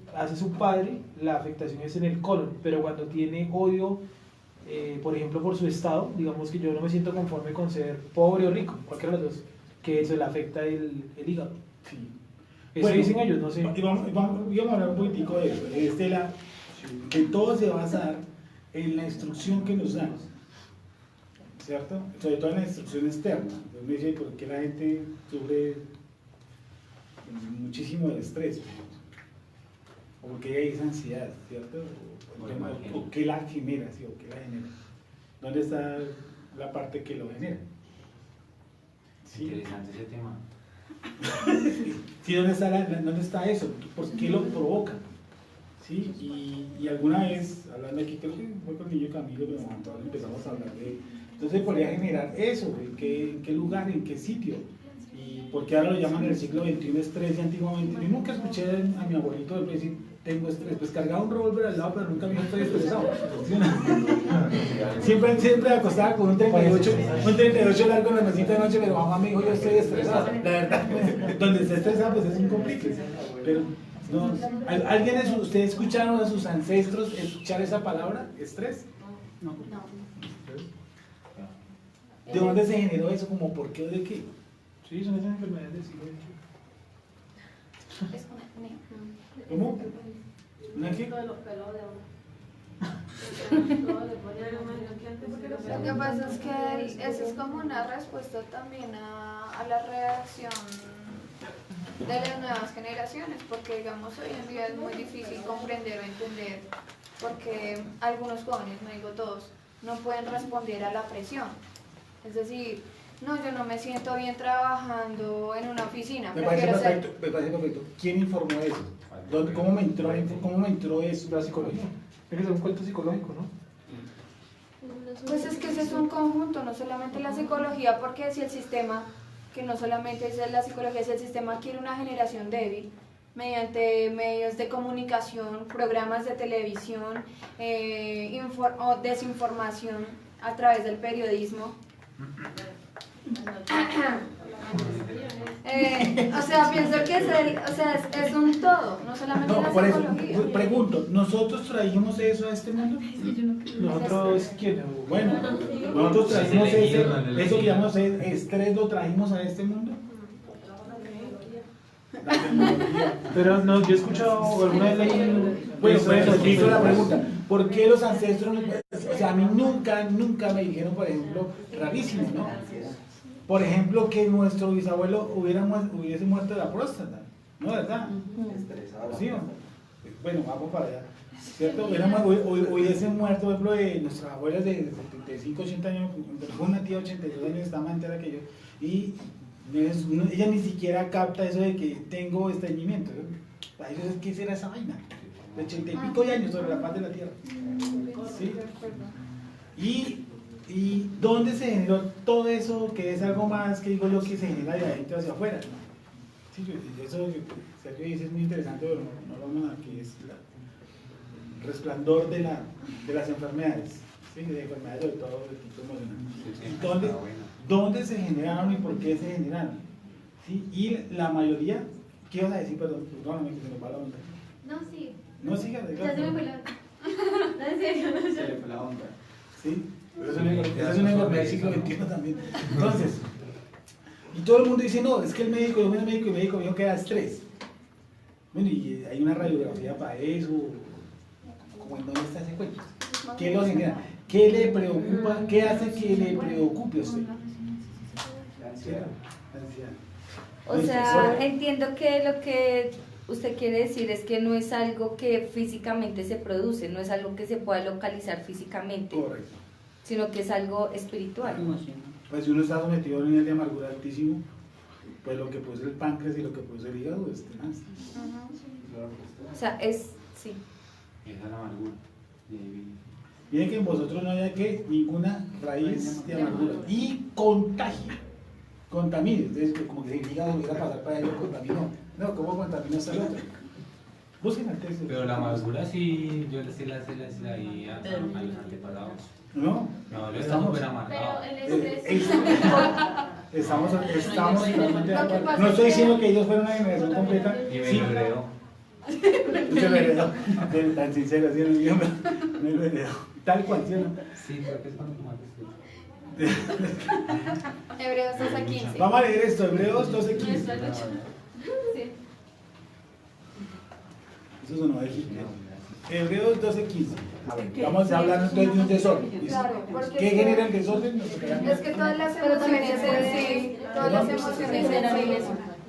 padre, la afectación es en el colon, pero cuando tiene odio, por ejemplo, por su estado, digamos que yo no me siento conforme con ser pobre o rico, cualquiera de los dos, que eso le afecta el hígado. Sí. Eso Bueno, dicen ellos, no sé. Y vamos a hablar un poquitico de eso. Estela, que todo se basa en la instrucción que nos dan, ¿cierto? Sobre todo en la instrucción externa. Entonces me dice, ¿por qué la gente sufre muchísimo de estrés? O por qué hay esa ansiedad, ¿cierto? O qué la genera, ¿sí? O qué la genera. ¿Dónde está la parte que lo genera? ¿Sí? Interesante ese tema. Sí, ¿dónde está eso? ¿Por qué lo provoca? ¿Sí? Y alguna vez, hablando aquí, creo que fue con el niño Camilo, pero empezamos a hablar de... Entonces podría generar eso, ¿en qué lugar, en qué sitio? Y por qué ahora lo llaman en el siglo XXI estrés y antiguamente. Yo nunca escuché a mi abuelito decir, tengo estrés, pues cargaba un revólver al lado, pero nunca me dijo estoy estresado. ¿Sí o no? Siempre acostaba con un 38 largo en la mesita de noche, pero mamá me dijo yo estoy estresado. La verdad, donde esté estresado pues es un complique. Pero no, ¿alguien de ustedes escucharon a sus ancestros escuchar esa palabra, estrés? No. ¿De dónde se generó eso? ¿Como por qué o de qué? Sí, son esas enfermedades del siglo XXI. ¿Cómo? ¿Una qué? Lo que pasa es que eso es como una respuesta también a la reacción de las nuevas generaciones, porque digamos hoy en día es muy difícil comprender o entender porque algunos jóvenes, no digo todos, no pueden responder a la presión. Es decir, no, yo no me siento bien trabajando en una oficina. Me parece perfecto. ¿Quién informó eso? ¿Cómo me entró eso? La psicología. Es que es un cuento psicológico, ¿no? Pues es que ese es un conjunto, no solamente la psicología, porque si el sistema, que no solamente es la psicología, si el sistema quiere una generación débil, mediante medios de comunicación, programas de televisión, o desinformación a través del periodismo. O sea, pienso que es un todo, no solamente No, la por eso, psicología. pregunto, ¿nosotros trajimos eso a este mundo? Nosotros, ¿quién? Bueno, nosotros trajimos eso que llamamos estrés, lo trajimos a este mundo. Pero no, yo he escuchado, alguna vez leí... Bueno, hizo la pregunta, ¿por qué los ancestros, o sea, a mí nunca me dijeron, por ejemplo, rarísimo, ¿no? Por ejemplo, que nuestro bisabuelo hubiese muerto de la próstata, ¿no? ¿Verdad? ¿Sí? Bueno, vamos para allá. ¿Cierto? Hubiese muerto, por ejemplo, de nuestras abuelas de 75, 80 años, una tía de 82 años está más entera que yo, y ella ni siquiera capta eso de que tengo estreñimiento. Para ellos, ¿qué será esa vaina? De 80 y pico de años sobre la faz de la tierra. ¿Sí? ¿Y dónde se generó todo eso que es algo más que digo yo que se genera de adentro hacia afuera? Sí, eso Sergio dice es muy interesante, pero no lo vamos a aquí, es el resplandor de las enfermedades, ¿sí? De enfermedades de todo de tipo emocional. ¿Dónde se generaron y por qué se generaron? ¿Sí? Y la mayoría, ¿qué ibas a decir? Perdón, perdóname que se me va la onda. No, sí. No, siga, Ya se me fue la onda. No, en serio, no sé. Se le fue la onda. ¿Sí? Pero eso es una enfermedad del siglo XXI también. Entonces, y todo el mundo dice, no, es que el médico, yo fui al médico y el médico me dijo que era estrés. Bueno, y hay una radiografía para eso. ¿Cómo en dónde está ese cuento? ¿Qué lo genera? ¿Qué le preocupa? ¿Qué hace que le preocupe a usted? La ansiedad. O sea, entiendo que lo que usted quiere decir es que no es algo que físicamente se produce, no es algo que se pueda localizar físicamente, Correcto. sino que es algo espiritual. Pues si uno está sometido a un nivel de amargura altísimo, pues lo que produce el páncreas y lo que produce el hígado es tenaz. O sea, es, sí. Esa es la amargura. Miren que en vosotros no haya que ninguna raíz de amargura y contagio, contamine. Entonces, como que el hígado hubiera pasar para allá, lo contaminó. No, ¿cómo contaminó hasta el otro? Busquen el texto. Pero la amargura sí, yo sí la di a los antepasados. No, No, yo estaba estamos. súper amargado. Pero el estrés. Estamos totalmente de Lo que acuerdo. pasa No estoy es que- diciendo que ellos fueron una generación completa. Y me Sí, lo heredó. usted lo heredó. Tan sincero, ¿sí? Me lo heredó. Tal cual, ¿sí o no? Sí, creo que es cuando más después. Hebreos 12:15. Vamos a leer esto, Hebreos 12:15. Sí. Eso sonó de Hitler. Hebreos 12:15. Vamos a hablar entonces de un desorden. ¿Listo? Claro, porque ¿Qué es que- genera el desorden? Es que todas las Pero también emociones se puede- en sí, todas las emociones en sí,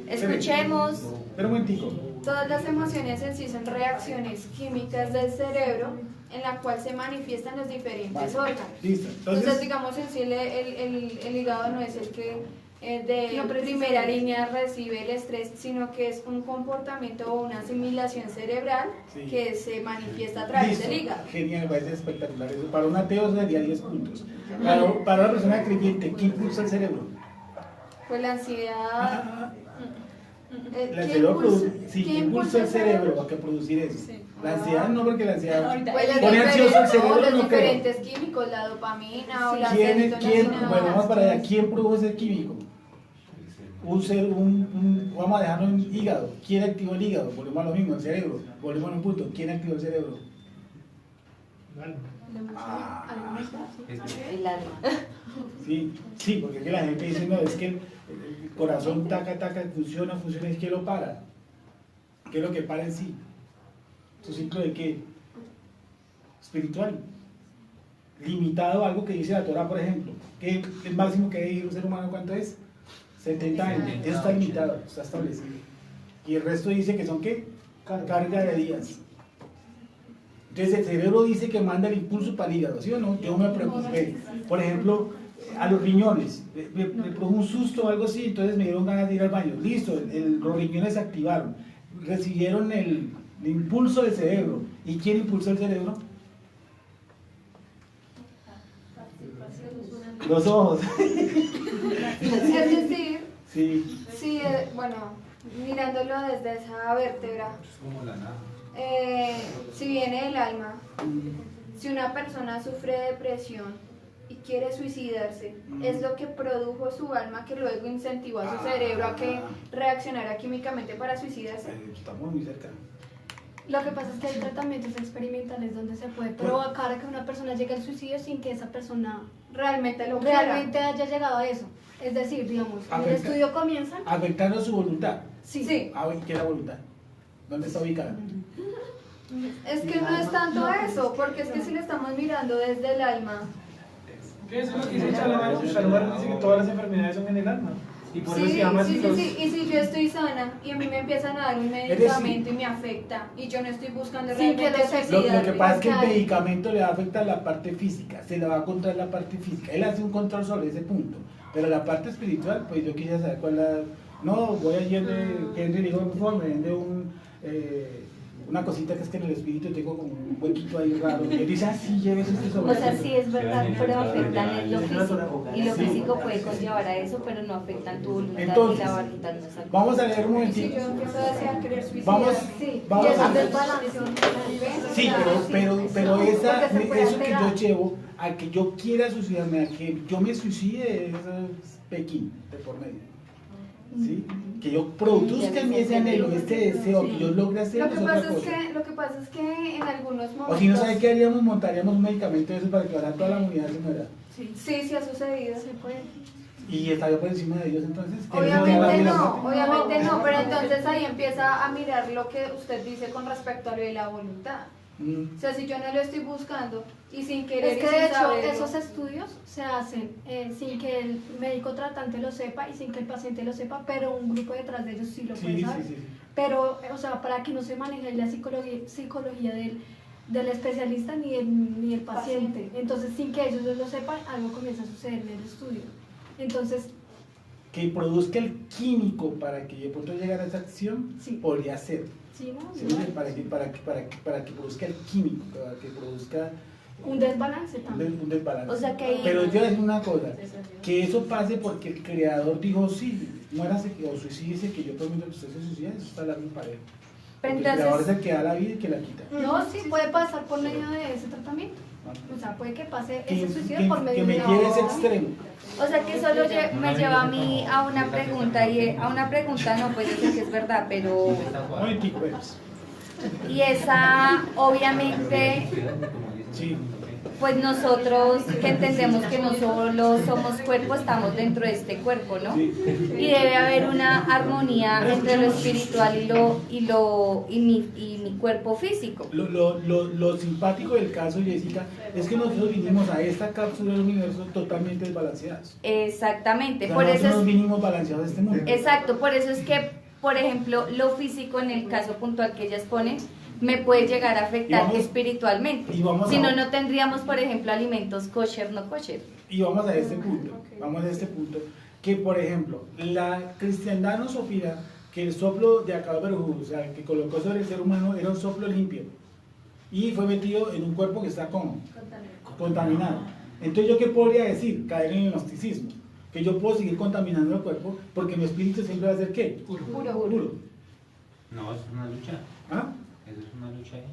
Escuchemos. Pero un momentico. todas las emociones en sí son reacciones químicas del cerebro en la cual se manifiestan los diferentes Vale. órganos. Listo. Entonces, Entonces, digamos en sí el hígado no es el que de No, primera línea recibe el estrés, sino que es un comportamiento o una asimilación cerebral Sí. que se manifiesta a través listo. del hígado. Genial, me parece espectacular eso. Para un ateo sería 10 puntos. Para una persona creyente, ¿qué impulsa el cerebro? Pues la ansiedad. Ah, ¿Qué el cerebro impulsa? produce, sí, ¿Qué ¿qué impulsa el cerebro a que producir eso? La ansiedad no, porque la ansiedad Pues los pone ansioso el cerebro, los no creo. diferentes químicos, la dopamina o la ¿Quién, serotonina. bueno, vamos para allá, ¿quién produjo ese químico? Vamos a dejarlo en hígado. ¿Quién activó el hígado? Volvemos a lo mismo, el cerebro. Volvemos a un punto. ¿Quién activó el cerebro? El alma. Sí, porque es que la gente dice, no, es que el corazón taca, funciona, es que lo para. ¿Qué es lo que para en sí? ¿Su ciclo de qué? Espiritual. Limitado a algo que dice la Torah, por ejemplo. Que el máximo que debe vivir un ser humano, ¿cuánto es? 70 años. Eso está limitado, está establecido. Y el resto dice que son ¿qué? Carga de días. Entonces el cerebro dice que manda el impulso para el hígado, ¿sí o no? Yo me preocupé. Por ejemplo, a los riñones, me produjo un susto o algo así, entonces me dieron ganas de ir al baño. Listo, los riñones se activaron, recibieron el impulso del cerebro. ¿Y quién impulsó el cerebro? Los ojos. Es decir, Sí. sí, bueno, mirándolo desde esa vértebra, Es como la nada. si viene del alma, si una persona sufre de depresión y quiere suicidarse, es lo que produjo su alma que luego incentivó a su cerebro a que reaccionara químicamente para suicidarse. Estamos muy cerca. Lo que pasa es que hay tratamientos experimentales donde se puede provocar a que una persona llegue al suicidio sin que esa persona Realmente lo realmente haya llegado a eso. Es decir, digamos, en el Afecta. estudio comienza. Afectando su voluntad. Sí. ¿Qué es la voluntad? ¿Dónde está ubicada? Es que no es tanto eso, porque es que si lo estamos mirando desde el alma, ¿Qué es lo que dice Shalomar? Shalomar dice que todas las enfermedades son en el alma. Y por eso se llama así los... sí. Y si yo estoy sana y a mí me empiezan a dar un medicamento y me afecta y yo no estoy buscando Sin que realmente lo sepa. Lo que suicidarme. pasa es que el Claro. medicamento le va a afectar la parte física, se le va a controlar la parte física. Él hace un control sobre ese punto. Pero la parte espiritual, pues yo quisiera saber cuál la... No, voy ayer de Henry, le digo, por favor, me vende una cosita que es que en el espíritu tengo como un huequito ahí raro. Y él dice, sí, llévese este sobre. O sea, sí es verdad, pero afectan lo físico. Y lo físico puede conllevar a eso, pero no afectan tu voluntad Entonces, y la voluntad no es algo. Vamos a leer un Si momentito. yo empiezo a desear querer suicidarme, Vamos, Sí, vamos y eso a es ver. desbalance. Sí, pero Porque se puede eso que yo alterar. llevo a que yo quiera suicidarme, a que yo me suicide, eso es Pekín de por medio. ¿Sí? Que yo produzca en mí ese anhelo, este deseo, que yo logre hacer lo que otra pasa es cosa. que, lo que pasa es que en algunos momentos... O si no sabe qué haríamos, montaríamos un medicamento de eso para que ahora toda la humanidad se muera. Sí ha sucedido. Se puede. Y estaría por encima de ellos entonces. ¿Qué les Obviamente queda a la no, muerte? obviamente no, pero entonces ahí empieza a mirar lo que usted dice con respecto a lo de la voluntad. O sea, si yo no lo estoy buscando y sin querer Es y que sin de hecho saberlo. esos estudios se hacen sin que el médico tratante lo sepa y sin que el paciente lo sepa, pero un grupo detrás de ellos sí lo puede saber. Sí. Pero, o sea, para que no se maneje la psicología del especialista ni el paciente. Entonces, sin que ellos lo sepan, algo comienza a suceder en el estudio. Entonces, Que produzca el químico para que de pronto llegara a esa acción, Sí. podría ser. sí, ¿no? ¿Sí? Para que produzca el químico, para que produzca Un desbalance también. un desbalance. O sea que ahí- Pero yo voy a decir una cosa, que eso pase porque el creador dijo, sí, muérase o suicídese, que yo permito que usted se suicide, eso está la misma pareja. Porque el creador es el que da la vida y que la quita. No, sí, puede pasar por medio de ese tratamiento. O sea, puede que pase ese suicidio Que por medio me de lleve ese la extremo. O sea que solo me lleva a mí a una pregunta, y a una pregunta no, pues yo sé que es verdad, pero... Un momentico, pues. Y esa, obviamente, Sí. pues nosotros que entendemos que no solo somos cuerpo, estamos dentro de este cuerpo, ¿no? Sí. Y debe haber una armonía entre lo espiritual y mi cuerpo físico. Lo simpático del caso, Jessica, es que nosotros vinimos a esta cápsula del universo totalmente desbalanceados. Exactamente, O sea, por eso nosotros es... vinimos balanceados a este mundo. Exacto, por eso es que, por ejemplo, lo físico en el caso puntual que ellas ponen, me puede llegar a afectar Y vamos- espiritualmente. y vamos Si a- no, no tendríamos, por ejemplo, alimentos kosher, no kosher. Y vamos a este punto, que por ejemplo, la cristiandad nos opina que el soplo de Akadosh, o sea, que colocó sobre el ser humano, era un soplo limpio y fue metido en un cuerpo que está contaminado. Entonces, ¿yo qué podría decir? Caer en el gnosticismo, que yo puedo seguir contaminando el cuerpo porque mi espíritu siempre va a ser ¿qué? Puro. No, eso es una lucha. ¿Ah? Eso es una lucha ahí.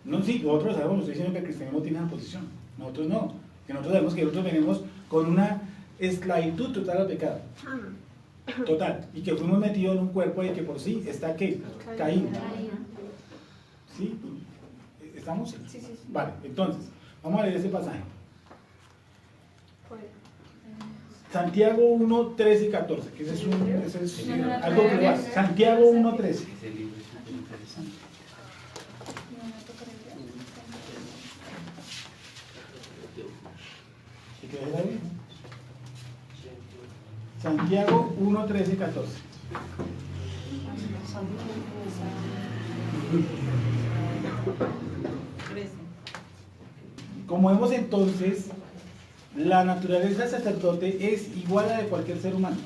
No, sí, nosotros sabemos, estoy diciendo que el cristianismo tiene esa posición, nosotros no, que nosotros sabemos que nosotros venimos con una esclavitud total al pecado, total, y que fuimos metidos en un cuerpo y que por sí está ¿qué? Caín. ¿Sí? ¿Estamos? Sí. Vale, entonces, vamos a leer ese pasaje. Santiago 1, 13 y 14, que ese es algo global. Santiago 1, 13. Ese libro es súper interesante. ¿Sí que es ahí? Santiago 1, 13 y 14. Como vemos entonces, la naturaleza del sacerdote es igual a la de cualquier ser humano.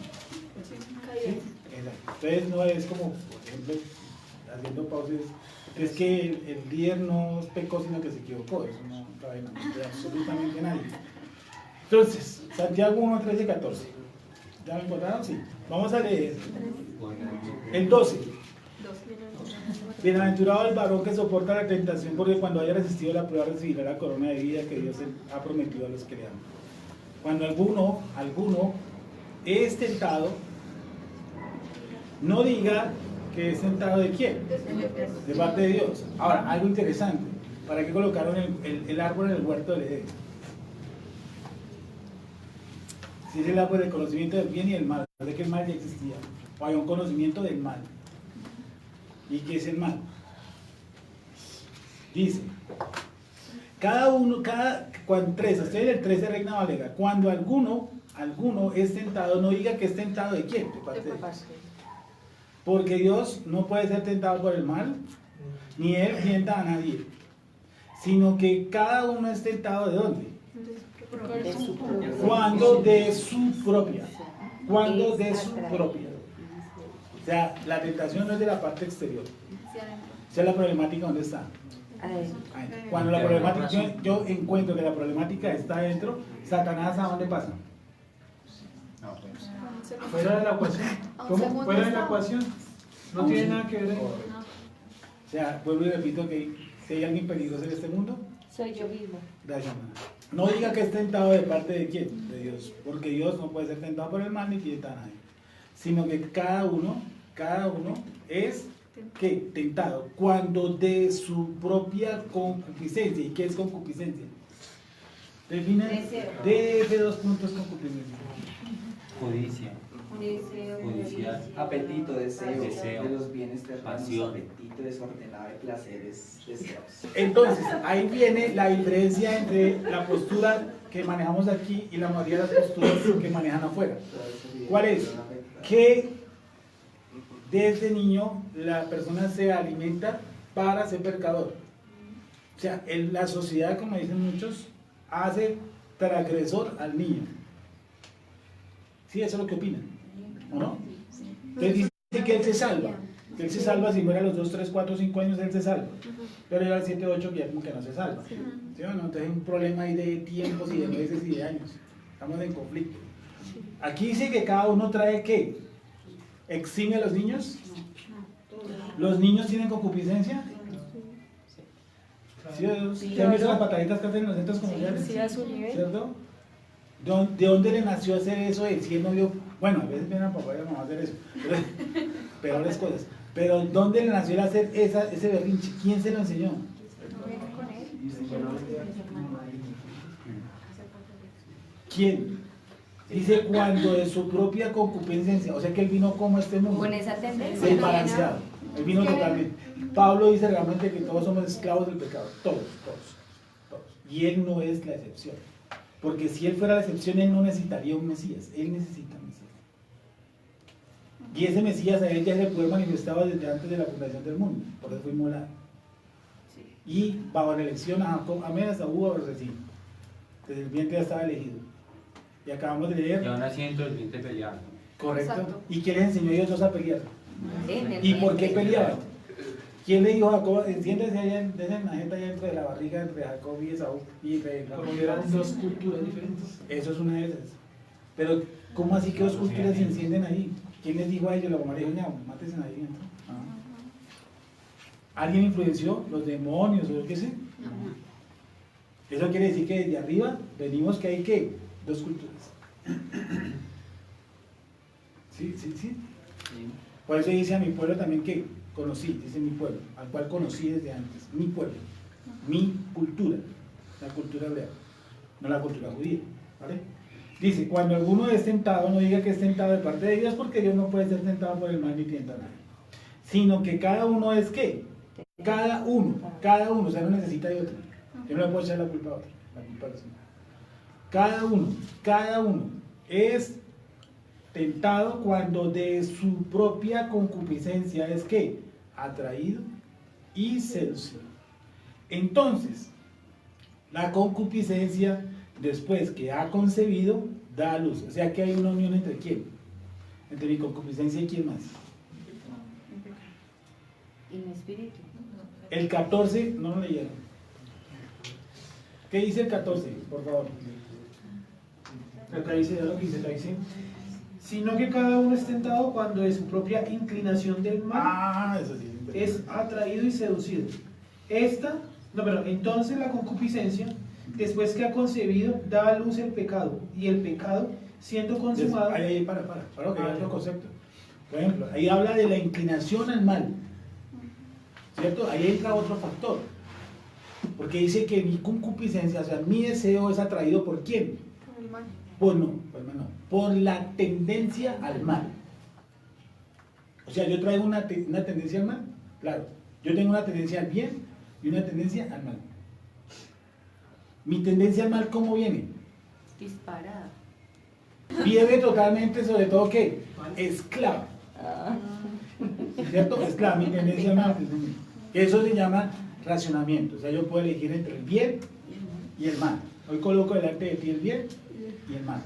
¿Sí? Exacto. Entonces no es como, por ejemplo, haciendo pausas, es que el líder no pecó sino que se equivocó, eso no cabe de absolutamente nadie. Entonces, Santiago 1, 13 y 14. ¿Ya lo encontraron? Sí. Vamos a leer el 12. Bienaventurado el varón que soporta la tentación, porque cuando haya resistido la prueba recibirá la corona de vida que Dios ha prometido a los que le aman. Cuando alguno es tentado, no diga que es tentado de quién, de parte de Dios. Ahora, algo interesante, ¿para qué colocaron el árbol en el huerto del Edén? Si es el árbol del conocimiento del bien y del mal, de que el mal ya existía, o hay un conocimiento del mal. ¿Y qué es el mal? Dice, cuando 13, estoy en el 13 Reina Valera, cuando alguno es tentado, no diga que es tentado de quién, de parte de Dios. Porque Dios no puede ser tentado por el mal, ni Él tienta a nadie, sino que cada uno es tentado ¿de dónde? Cuando de su propia. Cuando de su propia. O sea, la tentación no es de la parte exterior. O sea, la problemática, ¿dónde está? Adentro. Cuando la problemática, yo encuentro que la problemática está adentro, Satanás, ¿a dónde pasa? Fuera de la ecuación. ¿Cómo? Fuera de la ecuación. No tiene nada que ver ahí. O sea, vuelvo y repito que si hay alguien peligroso en este mundo, Soy yo mismo. gracias, hermana. No diga que es tentado de parte de quién, de Dios, porque Dios no puede ser tentado por el mal ni tienta a nadie, sino que cada uno es ¿qué? Tentado cuando de su propia concupiscencia. ¿Y qué es concupiscencia? Define de dos puntos concupiscencia. Codicia. judicial, Apetito, deseo, Deseo, de los bienes terrenos, pasión. apetito desordenado de placeres, deseos. Entonces, ahí viene la diferencia entre la postura que manejamos aquí y la mayoría de las posturas que manejan afuera. ¿Cuál es? Que desde niño la persona se alimenta para ser pecador. O sea, la sociedad, como dicen muchos, hace transgresor al niño. Sí, eso es lo que opinan, ¿o no? Entonces dice que él se salva. Que él se salva si muere a los 2, 3, 4, 5 años, él se salva. Pero ya a los 7, 8 ya como que no se salva. ¿Sí o no? Entonces hay un problema ahí de tiempos y de meses y de años. Estamos en conflicto. Aquí dice que cada uno trae ¿qué? ¿Exime a los niños? ¿Los niños tienen concupiscencia? ¿Sí? ¿Se han visto las pataditas que hacen en los centros comunales? Sí, a su nivel. ¿Cierto? ¿De dónde le nació hacer eso? Si él no vio, bueno, a veces viene a papá y a mamá a hacer eso, peores cosas. Pero ¿dónde le nació el hacer ese berrinche? ¿Quién se lo enseñó? ¿Quién? Dice cuando de su propia concupiscencia, o sea que él vino como este mundo. Con esa tendencia. Desbalanceado. Él vino totalmente. Pablo dice realmente que todos somos esclavos del pecado. Todos. Y él no es la excepción. Porque si él fuera la excepción, él no necesitaría un Mesías. Él necesita un Mesías. Y ese Mesías a él ya se puede manifestado desde antes de la fundación del mundo. Por eso fue inmolado. Y bajo la elección a Jacob, amén, a Saúl, a Berresín. Desde el vientre ya estaba elegido. Y acabamos de leer. y aún así dentro del vientre peleando. Correcto. Exacto. ¿Y quién les enseñó a ellos dos a pelear? En el ¿Y por qué vientre. peleaban? ¿Quién le dijo a Jacob, siéntese allá, dejen la gente allá dentro de la barriga entre Jacob y Esaú? Y Porque eran dos culturas diferentes. eso es una de esas. Pero, ¿cómo así que dos culturas se encienden ahí? ¿Quién les dijo a ellos? La mamá le dijo, ya, mátense ahí dentro. ¿Alguien influenció? ¿Los demonios o yo qué sé? Eso quiere decir que desde arriba venimos que hay ¿qué? Dos culturas. ¿Sí? Por eso dice a mi pueblo también que conocí, dice mi pueblo, al cual conocí desde antes, mi pueblo, mi cultura, la cultura hebrea, no la cultura judía, ¿vale? Dice, cuando alguno es tentado, no diga que es tentado de parte de Dios, porque Dios no puede ser tentado por el mal ni tienta a nadie, sino que cada uno es ¿qué? Cada uno, o sea, no necesita de otro. Yo no le puedo echar la culpa a otro, la culpa es Señor. Cada uno es tentado cuando de su propia concupiscencia es que atraído y seducido. Entonces, la concupiscencia, después que ha concebido, da a luz. O sea que hay una unión entre quién, entre mi concupiscencia y quién más. Y mi espíritu. El 14, no lo leyeron. ¿Qué dice el 14? Por favor. Acá dice, lo que dice, acá dice, sino que cada uno es tentado cuando de su propia inclinación del mal Eso sí. es atraído y seducido. Entonces la concupiscencia, después que ha concebido, da a luz el pecado, y el pecado, siendo consumado... Ahí, para, que hay otro concepto. Por ejemplo, ahí habla de la inclinación al mal, ¿cierto? Ahí entra otro factor, porque dice que mi concupiscencia, o sea, mi deseo es atraído ¿por quién? Por el mal. Por la tendencia al mal. O sea, yo traigo una tendencia al mal, claro. Yo tengo una tendencia al bien y una tendencia al mal. Mi tendencia al mal, ¿cómo viene? Disparada. Viene totalmente, sobre todo, ¿qué? Esclava. ¿Cierto? Esclava, mi tendencia al mal. Eso se llama racionamiento. O sea, yo puedo elegir entre el bien y el mal. Hoy coloco delante de ti el bien y el mal.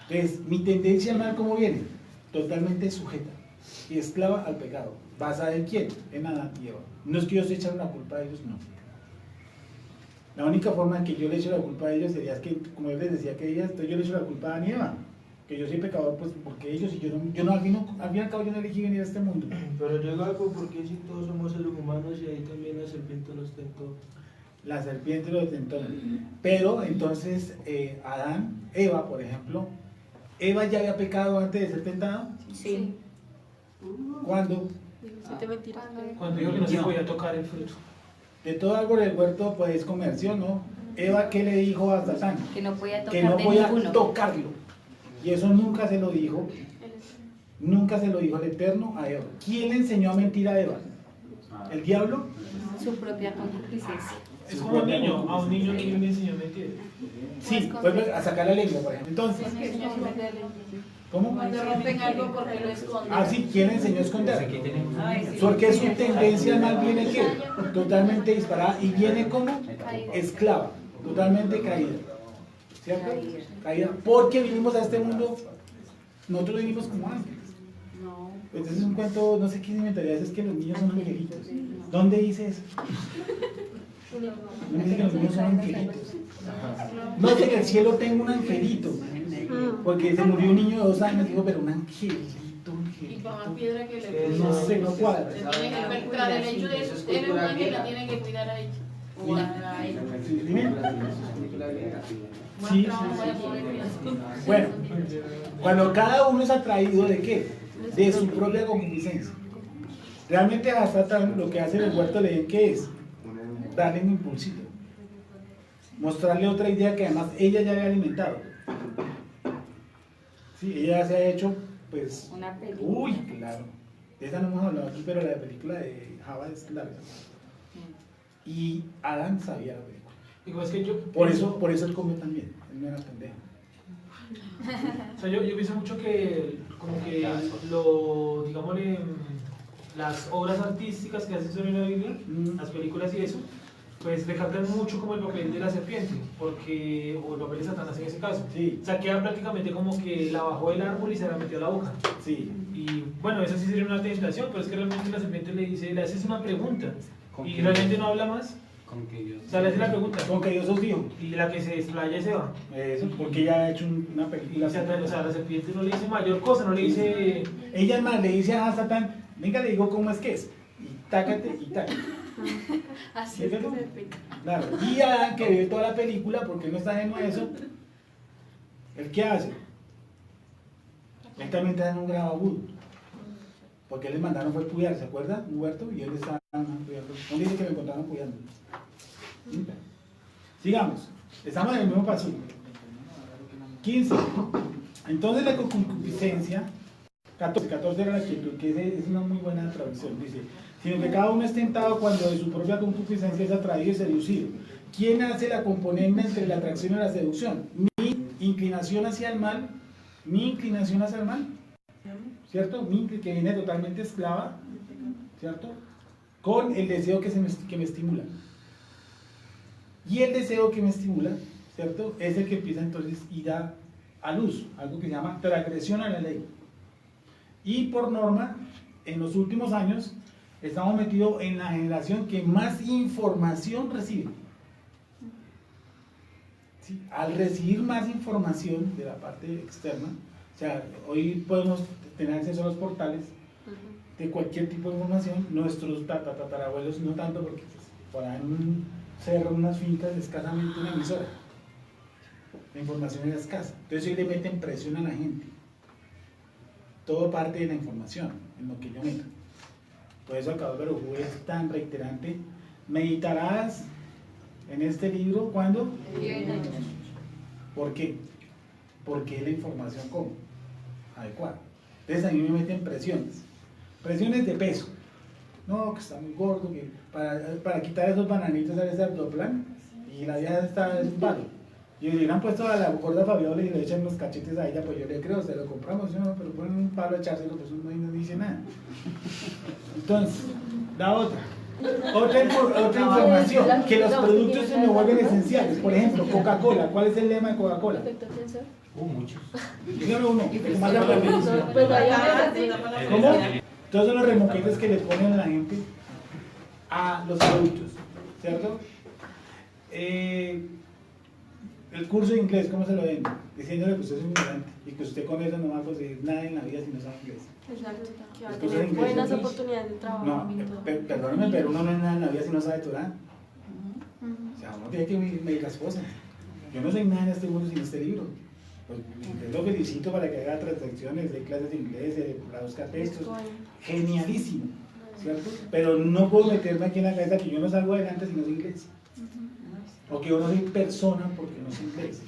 Entonces, mi tendencia al mal, ¿cómo viene? Totalmente sujeta y esclava al pecado. ¿Basada en quién? En Adán y Eva. No es que yo se echen la culpa a ellos, no. La única forma en que yo le echo la culpa a ellos sería que, como yo les decía que ellas, entonces yo le echo la culpa a Adán y Eva. Que yo soy pecador, pues porque ellos y yo no, al fin y al cabo yo no elegí venir a este mundo. Pero yo algo, porque si todos somos seres humanos y ahí también la serpiente los tentó. La serpiente lo tentó. Pero entonces Eva, por ejemplo, ¿Eva ya había pecado antes de ser tentada? Sí. ¿Cuándo? Cuando dijo que no se podía tocar el fruto. De todo árbol del huerto podéis comer, ¿sí o no? Eva, ¿qué le dijo a Satán? Que no podía tocar Que no de podía ninguno. tocarlo. Y eso nunca se lo dijo el Eterno a Eva. ¿Quién le enseñó a mentir a Eva? ¿El diablo? Su propia concupiscencia. Es como un niño, a un niño que le enseñó a mentir. Sí, pues a sacar la lengua, por ejemplo. Entonces, ¿cómo? Cuando rompen algo porque lo esconden. Ah, sí, ¿quién enseñó a esconder? Porque su tendencia al mal viene ¿qué? Totalmente disparada y viene como esclava, totalmente caída. ¿Cierto? Caída. Porque vinimos a este mundo, nosotros vinimos como ángeles. Entonces es un cuento, no sé qué inventaría, es que los niños son angelitos. ¿Dónde dice eso? ¿Dónde dice que los niños son angelitos? No, que en el cielo tengo un angelito. Porque se murió un niño de 2 años, dijo, pero un angelito, Y para más piedra que le no sé, no cuadra. le tienen que percar el hecho de tener un ángel, la tienen que cuidar a ella. O a ella. Sí, bueno, cuando cada uno es atraído de qué? De su propia concupiscencia. Realmente hasta lo que hace el huerto de ¿qué es? Darle un impulsito. Mostrarle otra idea que además ella ya había alimentado. Sí, ella se ha hecho, pues... Una película. Uy, claro. De esa no hemos hablado aquí, pero la película de Java es larga. Y Adán sabía la película. Digo, es que yo, Por eso él comió también. Él no era pendejo. o sea, yo pienso mucho que, como que lo, digámosle, las obras artísticas que hacen sobre la Biblia, las películas y eso, pues recalcan mucho como el papel de la serpiente, porque, o el papel de Satanás en ese caso. Sí. O sea, queda prácticamente como que la bajó del árbol y se la metió a la boca. Sí. Y bueno, eso sí sería una tentación, pero es que realmente la serpiente le haces una pregunta y realmente no habla más. Con que Dios. O sea, le hace la pregunta. Con que Dios os dijo. Y la que se desplaya se va. Eso, porque ella ha hecho una Y película. o sea, la serpiente no le dice mayor cosa, no le dice... Ella es más, le dice a Satán, venga, le digo cómo es que es. Y tácate y tácate. Así es que se Claro. Y Adán, que ve toda la película, porque no está ajeno a eso, ¿el qué hace? Él también está en un grado agudo. Porque él le mandaron fue puyar, ¿se acuerda? Un huerto, y él estaba puyando. ¿Dónde dice que me encontraron puyando? Sigamos. Estamos en el mismo pasillo. 15. Entonces la concupiscencia, 14 era la quietud, que es una muy buena traducción. Dice, sino que cada uno es tentado cuando de su propia concupiscencia es atraído y seducido. ¿Quién hace la componente entre la atracción y la seducción? Mi inclinación hacia el mal, ¿cierto? Que viene totalmente esclava, ¿cierto? Con el deseo que me estimula. Y el deseo que me estimula, ¿cierto? Es el que empieza entonces y da a luz, algo que se llama transgresión a la ley. Y por norma, en los últimos años, estamos metidos en la generación que más información recibe. ¿Sí? Al recibir más información de la parte externa, o sea, hoy podemos tener acceso a los portales de cualquier tipo de información, nuestros tatarabuelos no tanto, porque pues, por ahí en un cerro, unas fincas, escasamente una emisora. La información es escasa. Entonces hoy le meten presión a la gente. Todo parte de la información, en lo que yo meto. Por eso acá Baruj Hu es tan reiterante. Meditarás en este libro, ¿cuándo? ¿Por qué? Porque es la información como adecuada. Entonces a mí me meten presiones. Presiones de peso. No, que está muy gordo, que para quitar esos bananitos a ese abdoplan y la vida está es un palo. Y le hubieran puesto a la gorda Fabiola y le echan los cachetes a ella, pues yo le creo, se lo compramos, ¿no? Pero ponen un palo a echárselo, pues no dice nada. Entonces, la otra información, que los productos se me vuelven esenciales. Por ejemplo, Coca-Cola, ¿cuál es el lema de Coca-Cola? Muchos. Dígame uno, más de ¿cómo? Todos son los remoquetes que le ponen a la gente a los productos, ¿cierto? El curso de inglés, ¿cómo se lo ven? Diciéndole que usted es un ignorante y que usted con eso no va a conseguir nada en la vida si no sabe inglés. Exacto. Que va a tener buenas oportunidades de trabajo. No, perdóneme, pero uno no es nada en la vida si no sabe Torah. O sea, uno tiene que medir las cosas. Yo no soy nada en este mundo sin este libro. Pues, yo lo felicito para que haga transacciones, de clases de inglés, para buscar textos. Genialísimo, ¿cierto? Pero no puedo meterme aquí en la cabeza que yo no salgo adelante si no sé inglés. O que yo no soy persona porque no sé inglés.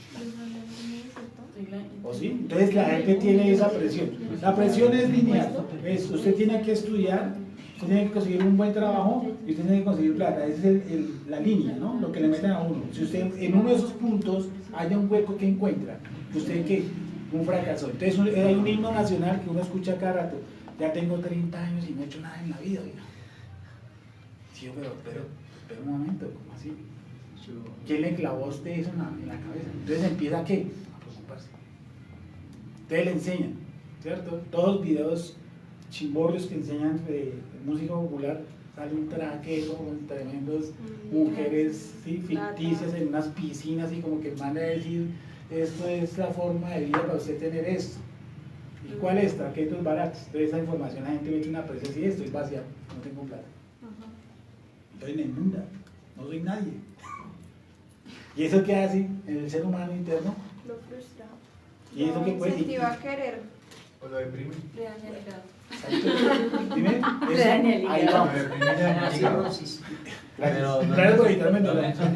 ¿O sí? Entonces la gente tiene esa presión. La presión es lineal. Usted tiene que estudiar, usted tiene que conseguir un buen trabajo y usted tiene que conseguir plata. Esa es la línea, ¿no? Lo que le meten a uno. Si usted en uno de esos puntos haya un hueco que encuentra, usted que un fracaso. Entonces hay un himno nacional que uno escucha cada rato. Ya tengo 30 años y no he hecho nada en la vida. Oiga. Sí, pero un momento, ¿cómo así? ¿Quién le clavó a usted eso en la cabeza? Entonces empieza ¿a qué? A preocuparse. Entonces le enseñan, ¿cierto? Todos los videos chimborrios que enseñan de música popular, sale un traque con tremendos mujeres ¿sí? ficticias en unas piscinas y como que van a decir, esto es la forma de vida para usted tener esto. ¿Y cuál es? Traquetos baratos. Entonces esa información la gente mete una presa así, estoy vacía, no tengo plata. Estoy en inmunda, no soy nadie. ¿Y eso qué hace en el ser humano interno? Lo frustra. ¿Y eso qué puede? Incentiva a querer. O lo deprime. Le daña el hígado. Dime, Le daña el ahí hígado. vamos. Pero Gracias por evitarme el don dolor. Nelson,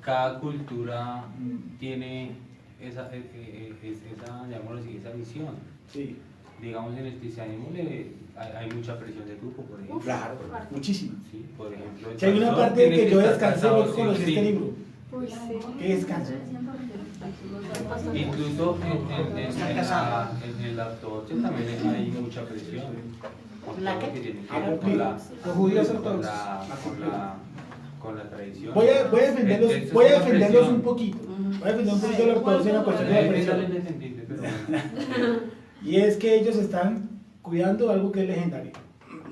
cada cultura tiene esa llamémoslo así, esa visión. Sí. Digamos, en el cristianismo hay mucha presión de grupo, por ejemplo. Claro, muchísimo. Sí, por ejemplo. Si hay una parte que yo descansé hoy conocí este libro. Uy, sí. ¿Qué descanso? Incluso en la ortodoxia también hay mucha presión. ¿La qué? Que tiene que ver Los judíos ortodoxos. con la tradición. Voy a defenderlos un poquito. Voy a defender un poquito la ortodoxia en la cuestión de la presión. Y es que ellos están cuidando algo que es legendario.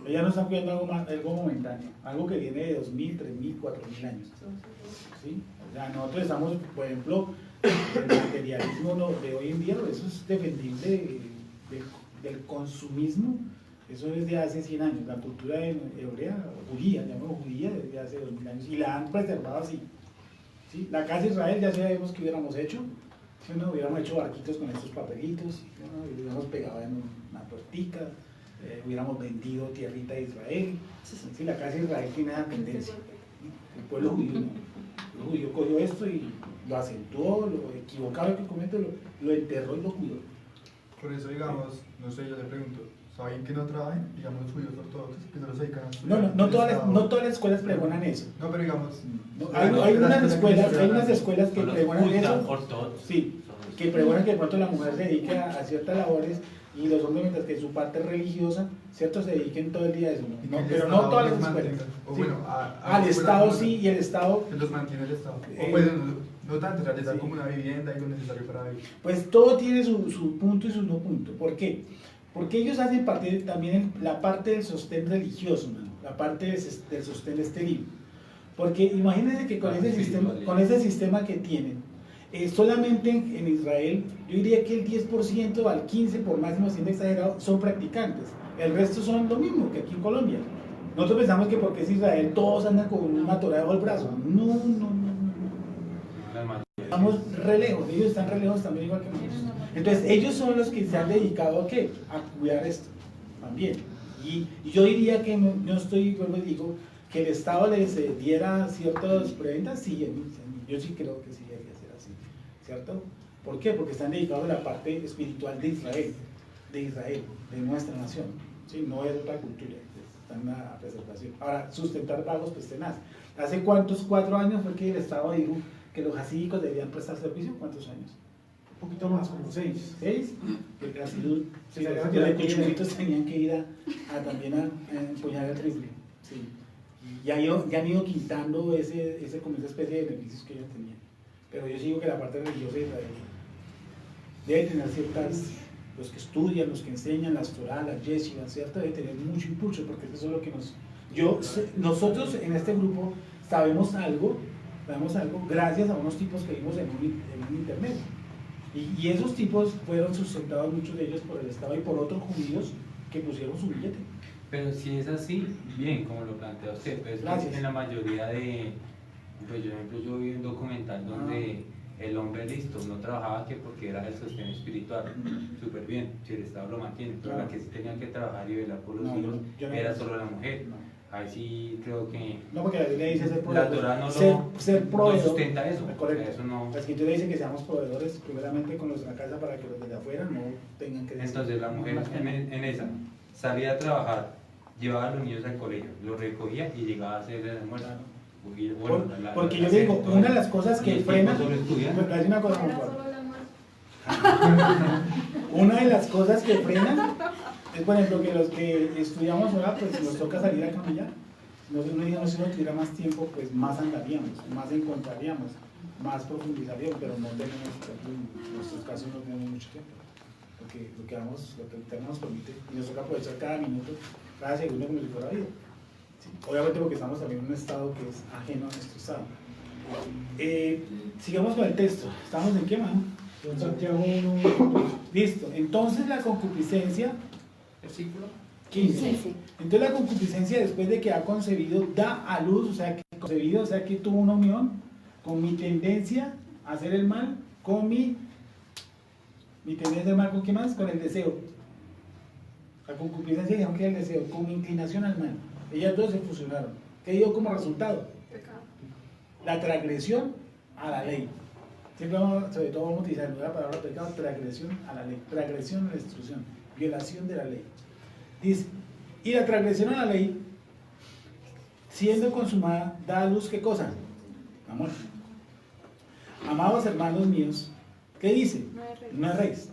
Ellos no están cuidando algo momentáneo, algo que viene de 2000, 3000, 4000 años. ¿Sí? O sea, nosotros estamos, por ejemplo, el materialismo de hoy en día, eso es defendible del consumismo, eso es de hace 100 años. La cultura hebrea, judía, llamamos judía, desde hace 2000 años, y la han preservado así. ¿Sí? La casa de Israel ya sabemos que hubiéramos hecho. Bueno, hubiéramos hecho barquitos con estos papelitos, bueno, hubiéramos pegado en una tortica, hubiéramos vendido tierrita de Israel. Sí, la casa de Israel tiene esa tendencia. El pueblo judío no. El judío cogió esto y lo acentuó, lo equivocaba que comete, lo enterró y lo cuidó. Por eso, digamos, no sé, yo le pregunto, ¿saben que no trabajen, digamos, los judíos ortodoxos, que solo se dedican a estudiar? No todas las escuelas pregonan eso. No, pero digamos... Hay unas escuelas que pregonan eso. Sí, que pregonan que de pronto la mujer se dedique a ciertas labores y los hombres, mientras que su parte religiosa, ¿cierto? Se dediquen todo el día a eso. No, pero no todas las escuelas. O sí. bueno, al Estado sí, y el Estado... Que los mantiene el Estado. O pues, no tanto, realizar como una vivienda y lo necesario para vivir. Pues todo tiene su punto y su no punto. ¿Por qué? Porque ellos hacen parte también la parte del sostén religioso, ¿no? La parte del sostén exterior. Porque imagínense que con ese sistema que tienen, solamente en Israel, yo diría que el 10% al 15%, por máximo siendo exagerado, son practicantes. El resto son lo mismo que aquí en Colombia. Nosotros pensamos que porque es Israel todos andan con una torada bajo el brazo. No. Estamos re lejos, ellos están re lejos también igual que nosotros. Entonces ellos son los que se han dedicado ¿a qué? A cuidar esto también. Y yo diría que no estoy, vuelvo y digo, que el Estado les diera ciertas preventas, sí, yo sí creo que sí debería ser así, ¿cierto? ¿Por qué? Porque están dedicados a la parte espiritual de Israel, de nuestra nación, ¿sí? No es otra cultura, están en la preservación. Ahora, sustentar vagos, pues tenaz. ¿Hace cuántos 4 años fue que el Estado dijo que los hasídicos debían prestar servicio? ¿Cuántos años? Un poquito más, como 6. ¿6? Porque así los cuchillitos tenían que ir también a empuñar el rifle. Sí. Ya han ido quitando como esa especie de beneficios que ellos tenían. Pero yo sigo que la parte religiosa de Israel debe tener ciertas, los que estudian, los que enseñan, las Torah, las yeshivas, ¿cierto? Debe tener mucho impulso, porque eso es lo que nosotros en este grupo sabemos algo gracias a unos tipos que vimos en un internet. Y esos tipos fueron sustentados, muchos de ellos, por el Estado y por otros judíos que pusieron su billete. Pero si es así, bien, como lo plantea usted, pues en la mayoría pues yo vi un documental donde el hombre listo no trabajaba que porque era el sostén espiritual, súper bien, si el Estado lo mantiene, pero la que sí tenía que trabajar y velar por los hijos era solo la mujer. Ahí sí creo que No, porque la Biblia dice ser la proveedor. Torah no, ser no proveedor. sustenta eso. Correcto. Eso no. La escritura dice que seamos proveedores primeramente con los de la casa para que los de afuera no tengan que decir. Entonces la mujer en esa salía a trabajar, llevaba a los niños al colegio, los recogía y llegaba a hacer el almuerzo. Claro. Y, bueno, Porque yo digo, todo una de las cosas que frenan, solo estudian. pero hay una cosa muy Era fuerte. solo la muerte. Una de las cosas que frenan es, por ejemplo, que los que estudiamos ahora, pues nos toca salir a caminar. Si no tuviera más tiempo, pues más andaríamos, más encontraríamos, más profundizaríamos, pero no tenemos, en nuestros casos no tenemos mucho tiempo. Porque lo que el Eterno nos permite, y nos toca aprovechar cada minuto, cada segundo como si fuera vida. Sí, obviamente porque estamos también en un estado que es ajeno a nuestro estado. Sigamos con el texto. ¿Estamos en qué, man? En Santiago 1. Listo. Entonces la concupiscencia, Versículo 15. Entonces la concupiscencia, después de que ha concebido, da a luz, o sea que tuvo una unión con mi tendencia a hacer el mal, con mi tendencia a hacer el mal, ¿con qué más? Con el deseo. La concupiscencia, digamos que es el deseo, con mi inclinación al mal. Ellas dos se fusionaron. ¿Qué dio como resultado? Pecado. La transgresión a la ley. Siempre sobre todo vamos a utilizar la palabra pecado, transgresión a la ley, transgresión a la instrucción, violación de la ley. Dice, y la transgresión a la ley, siendo consumada, da a luz, ¿qué cosa? La muerte. Amados hermanos míos, ¿qué dice? No erréis.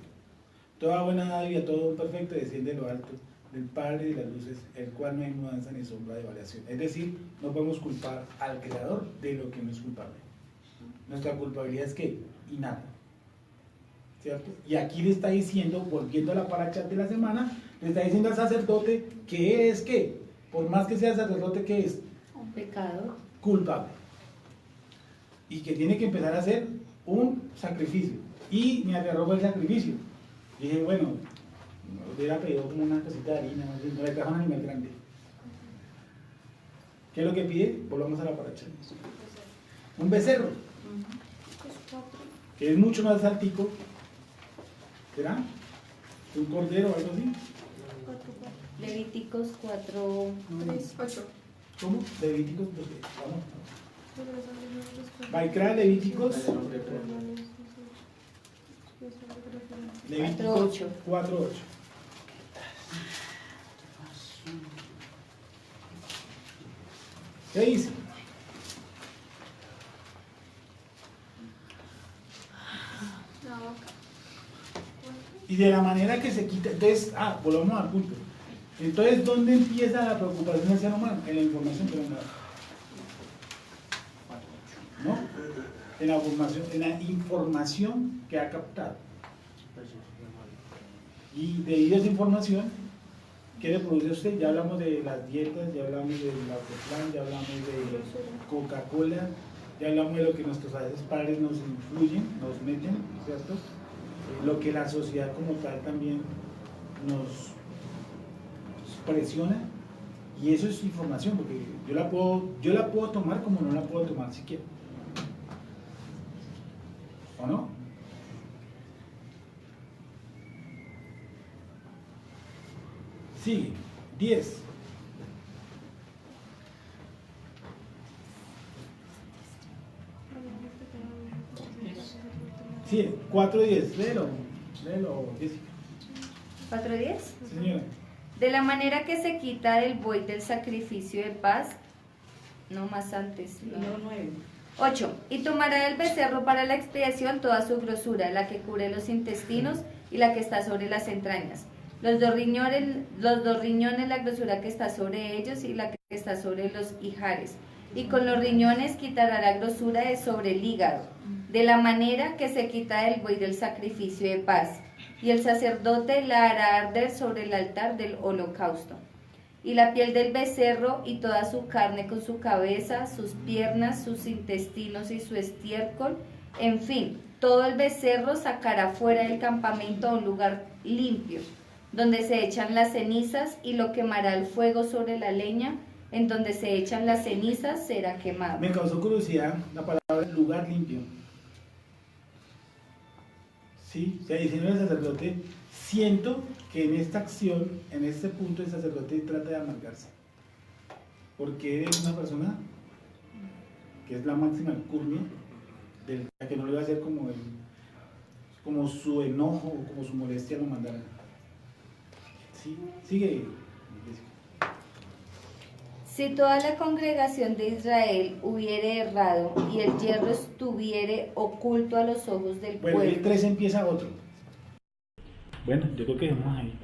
Toda buena dádiva, todo perfecto desciende de lo alto, del Padre de las luces, el cual no hay mudanza ni sombra de variación. Es decir, no podemos culpar al Creador de lo que no es culpable. Nuestra culpabilidad es que innata, ¿cierto? Y aquí le está diciendo, volviendo a la paracha de la semana, le está diciendo al sacerdote que es que, por más que sea sacerdote, que es Un pecado. culpable y que tiene que empezar a hacer un sacrificio. Y me agarró el sacrificio. Dije, bueno, hubiera pedido como una cosita de harina, no le trajo un animal grande. ¿Qué es lo que pide? Volvamos a la paracha. Un becerro, que es mucho más altico, ¿será? ¿Un cordero o algo así? Levíticos 4. 8. ¿Cómo? Levíticos, vamos. Vaikra, Levíticos 4:8. ¿Qué dice? Y de la manera que se quita, entonces, volvamos al punto. Entonces, ¿dónde empieza la preocupación del ser humano? En la información que nos da. ¿No? En la información que ha captado. Y debido a esa información, ¿qué le produce a usted? Ya hablamos de las dietas, ya hablamos del autoplan, ya hablamos de Coca-Cola, ya hablamos de lo que nuestros padres nos influyen, nos meten, ¿cierto? Lo que la sociedad como tal también nos presiona, y eso es información, porque yo la puedo tomar como no la puedo tomar si quiero. ¿O no? Sigue, 10. Sí, 4:10, léelo, Jessica. 4:10. Sí, señora. De la manera que se quita del buey del sacrificio de paz, no más antes. No, 9. 8. Y tomará del becerro para la expiación toda su grosura, la que cubre los intestinos y la que está sobre las entrañas. Los dos riñones, la grosura que está sobre ellos y la que está sobre los ijares. Y con los riñones quitará la grosura de sobre el hígado, de la manera que se quita del buey del sacrificio de paz. Y el sacerdote la hará arder sobre el altar del holocausto. Y la piel del becerro y toda su carne con su cabeza, sus piernas, sus intestinos y su estiércol, en fin, todo el becerro sacará fuera del campamento a un lugar limpio, donde se echan las cenizas, y lo quemará el fuego sobre la leña, en donde se echan las cenizas será quemado. Me causó curiosidad la palabra lugar limpio. Sí, o sea, diciendo el sacerdote, siento que en esta acción, en este punto, el sacerdote trata de amargarse. Porque es una persona que es la máxima alcurnia, que no le va a hacer como su enojo o como su molestia lo mandará. ¿Sí? Sigue. Si toda la congregación de Israel hubiere errado y el hierro estuviere oculto a los ojos del pueblo. Bueno, el 3 pueblo. empieza otro. Bueno, yo creo que dejemos ahí.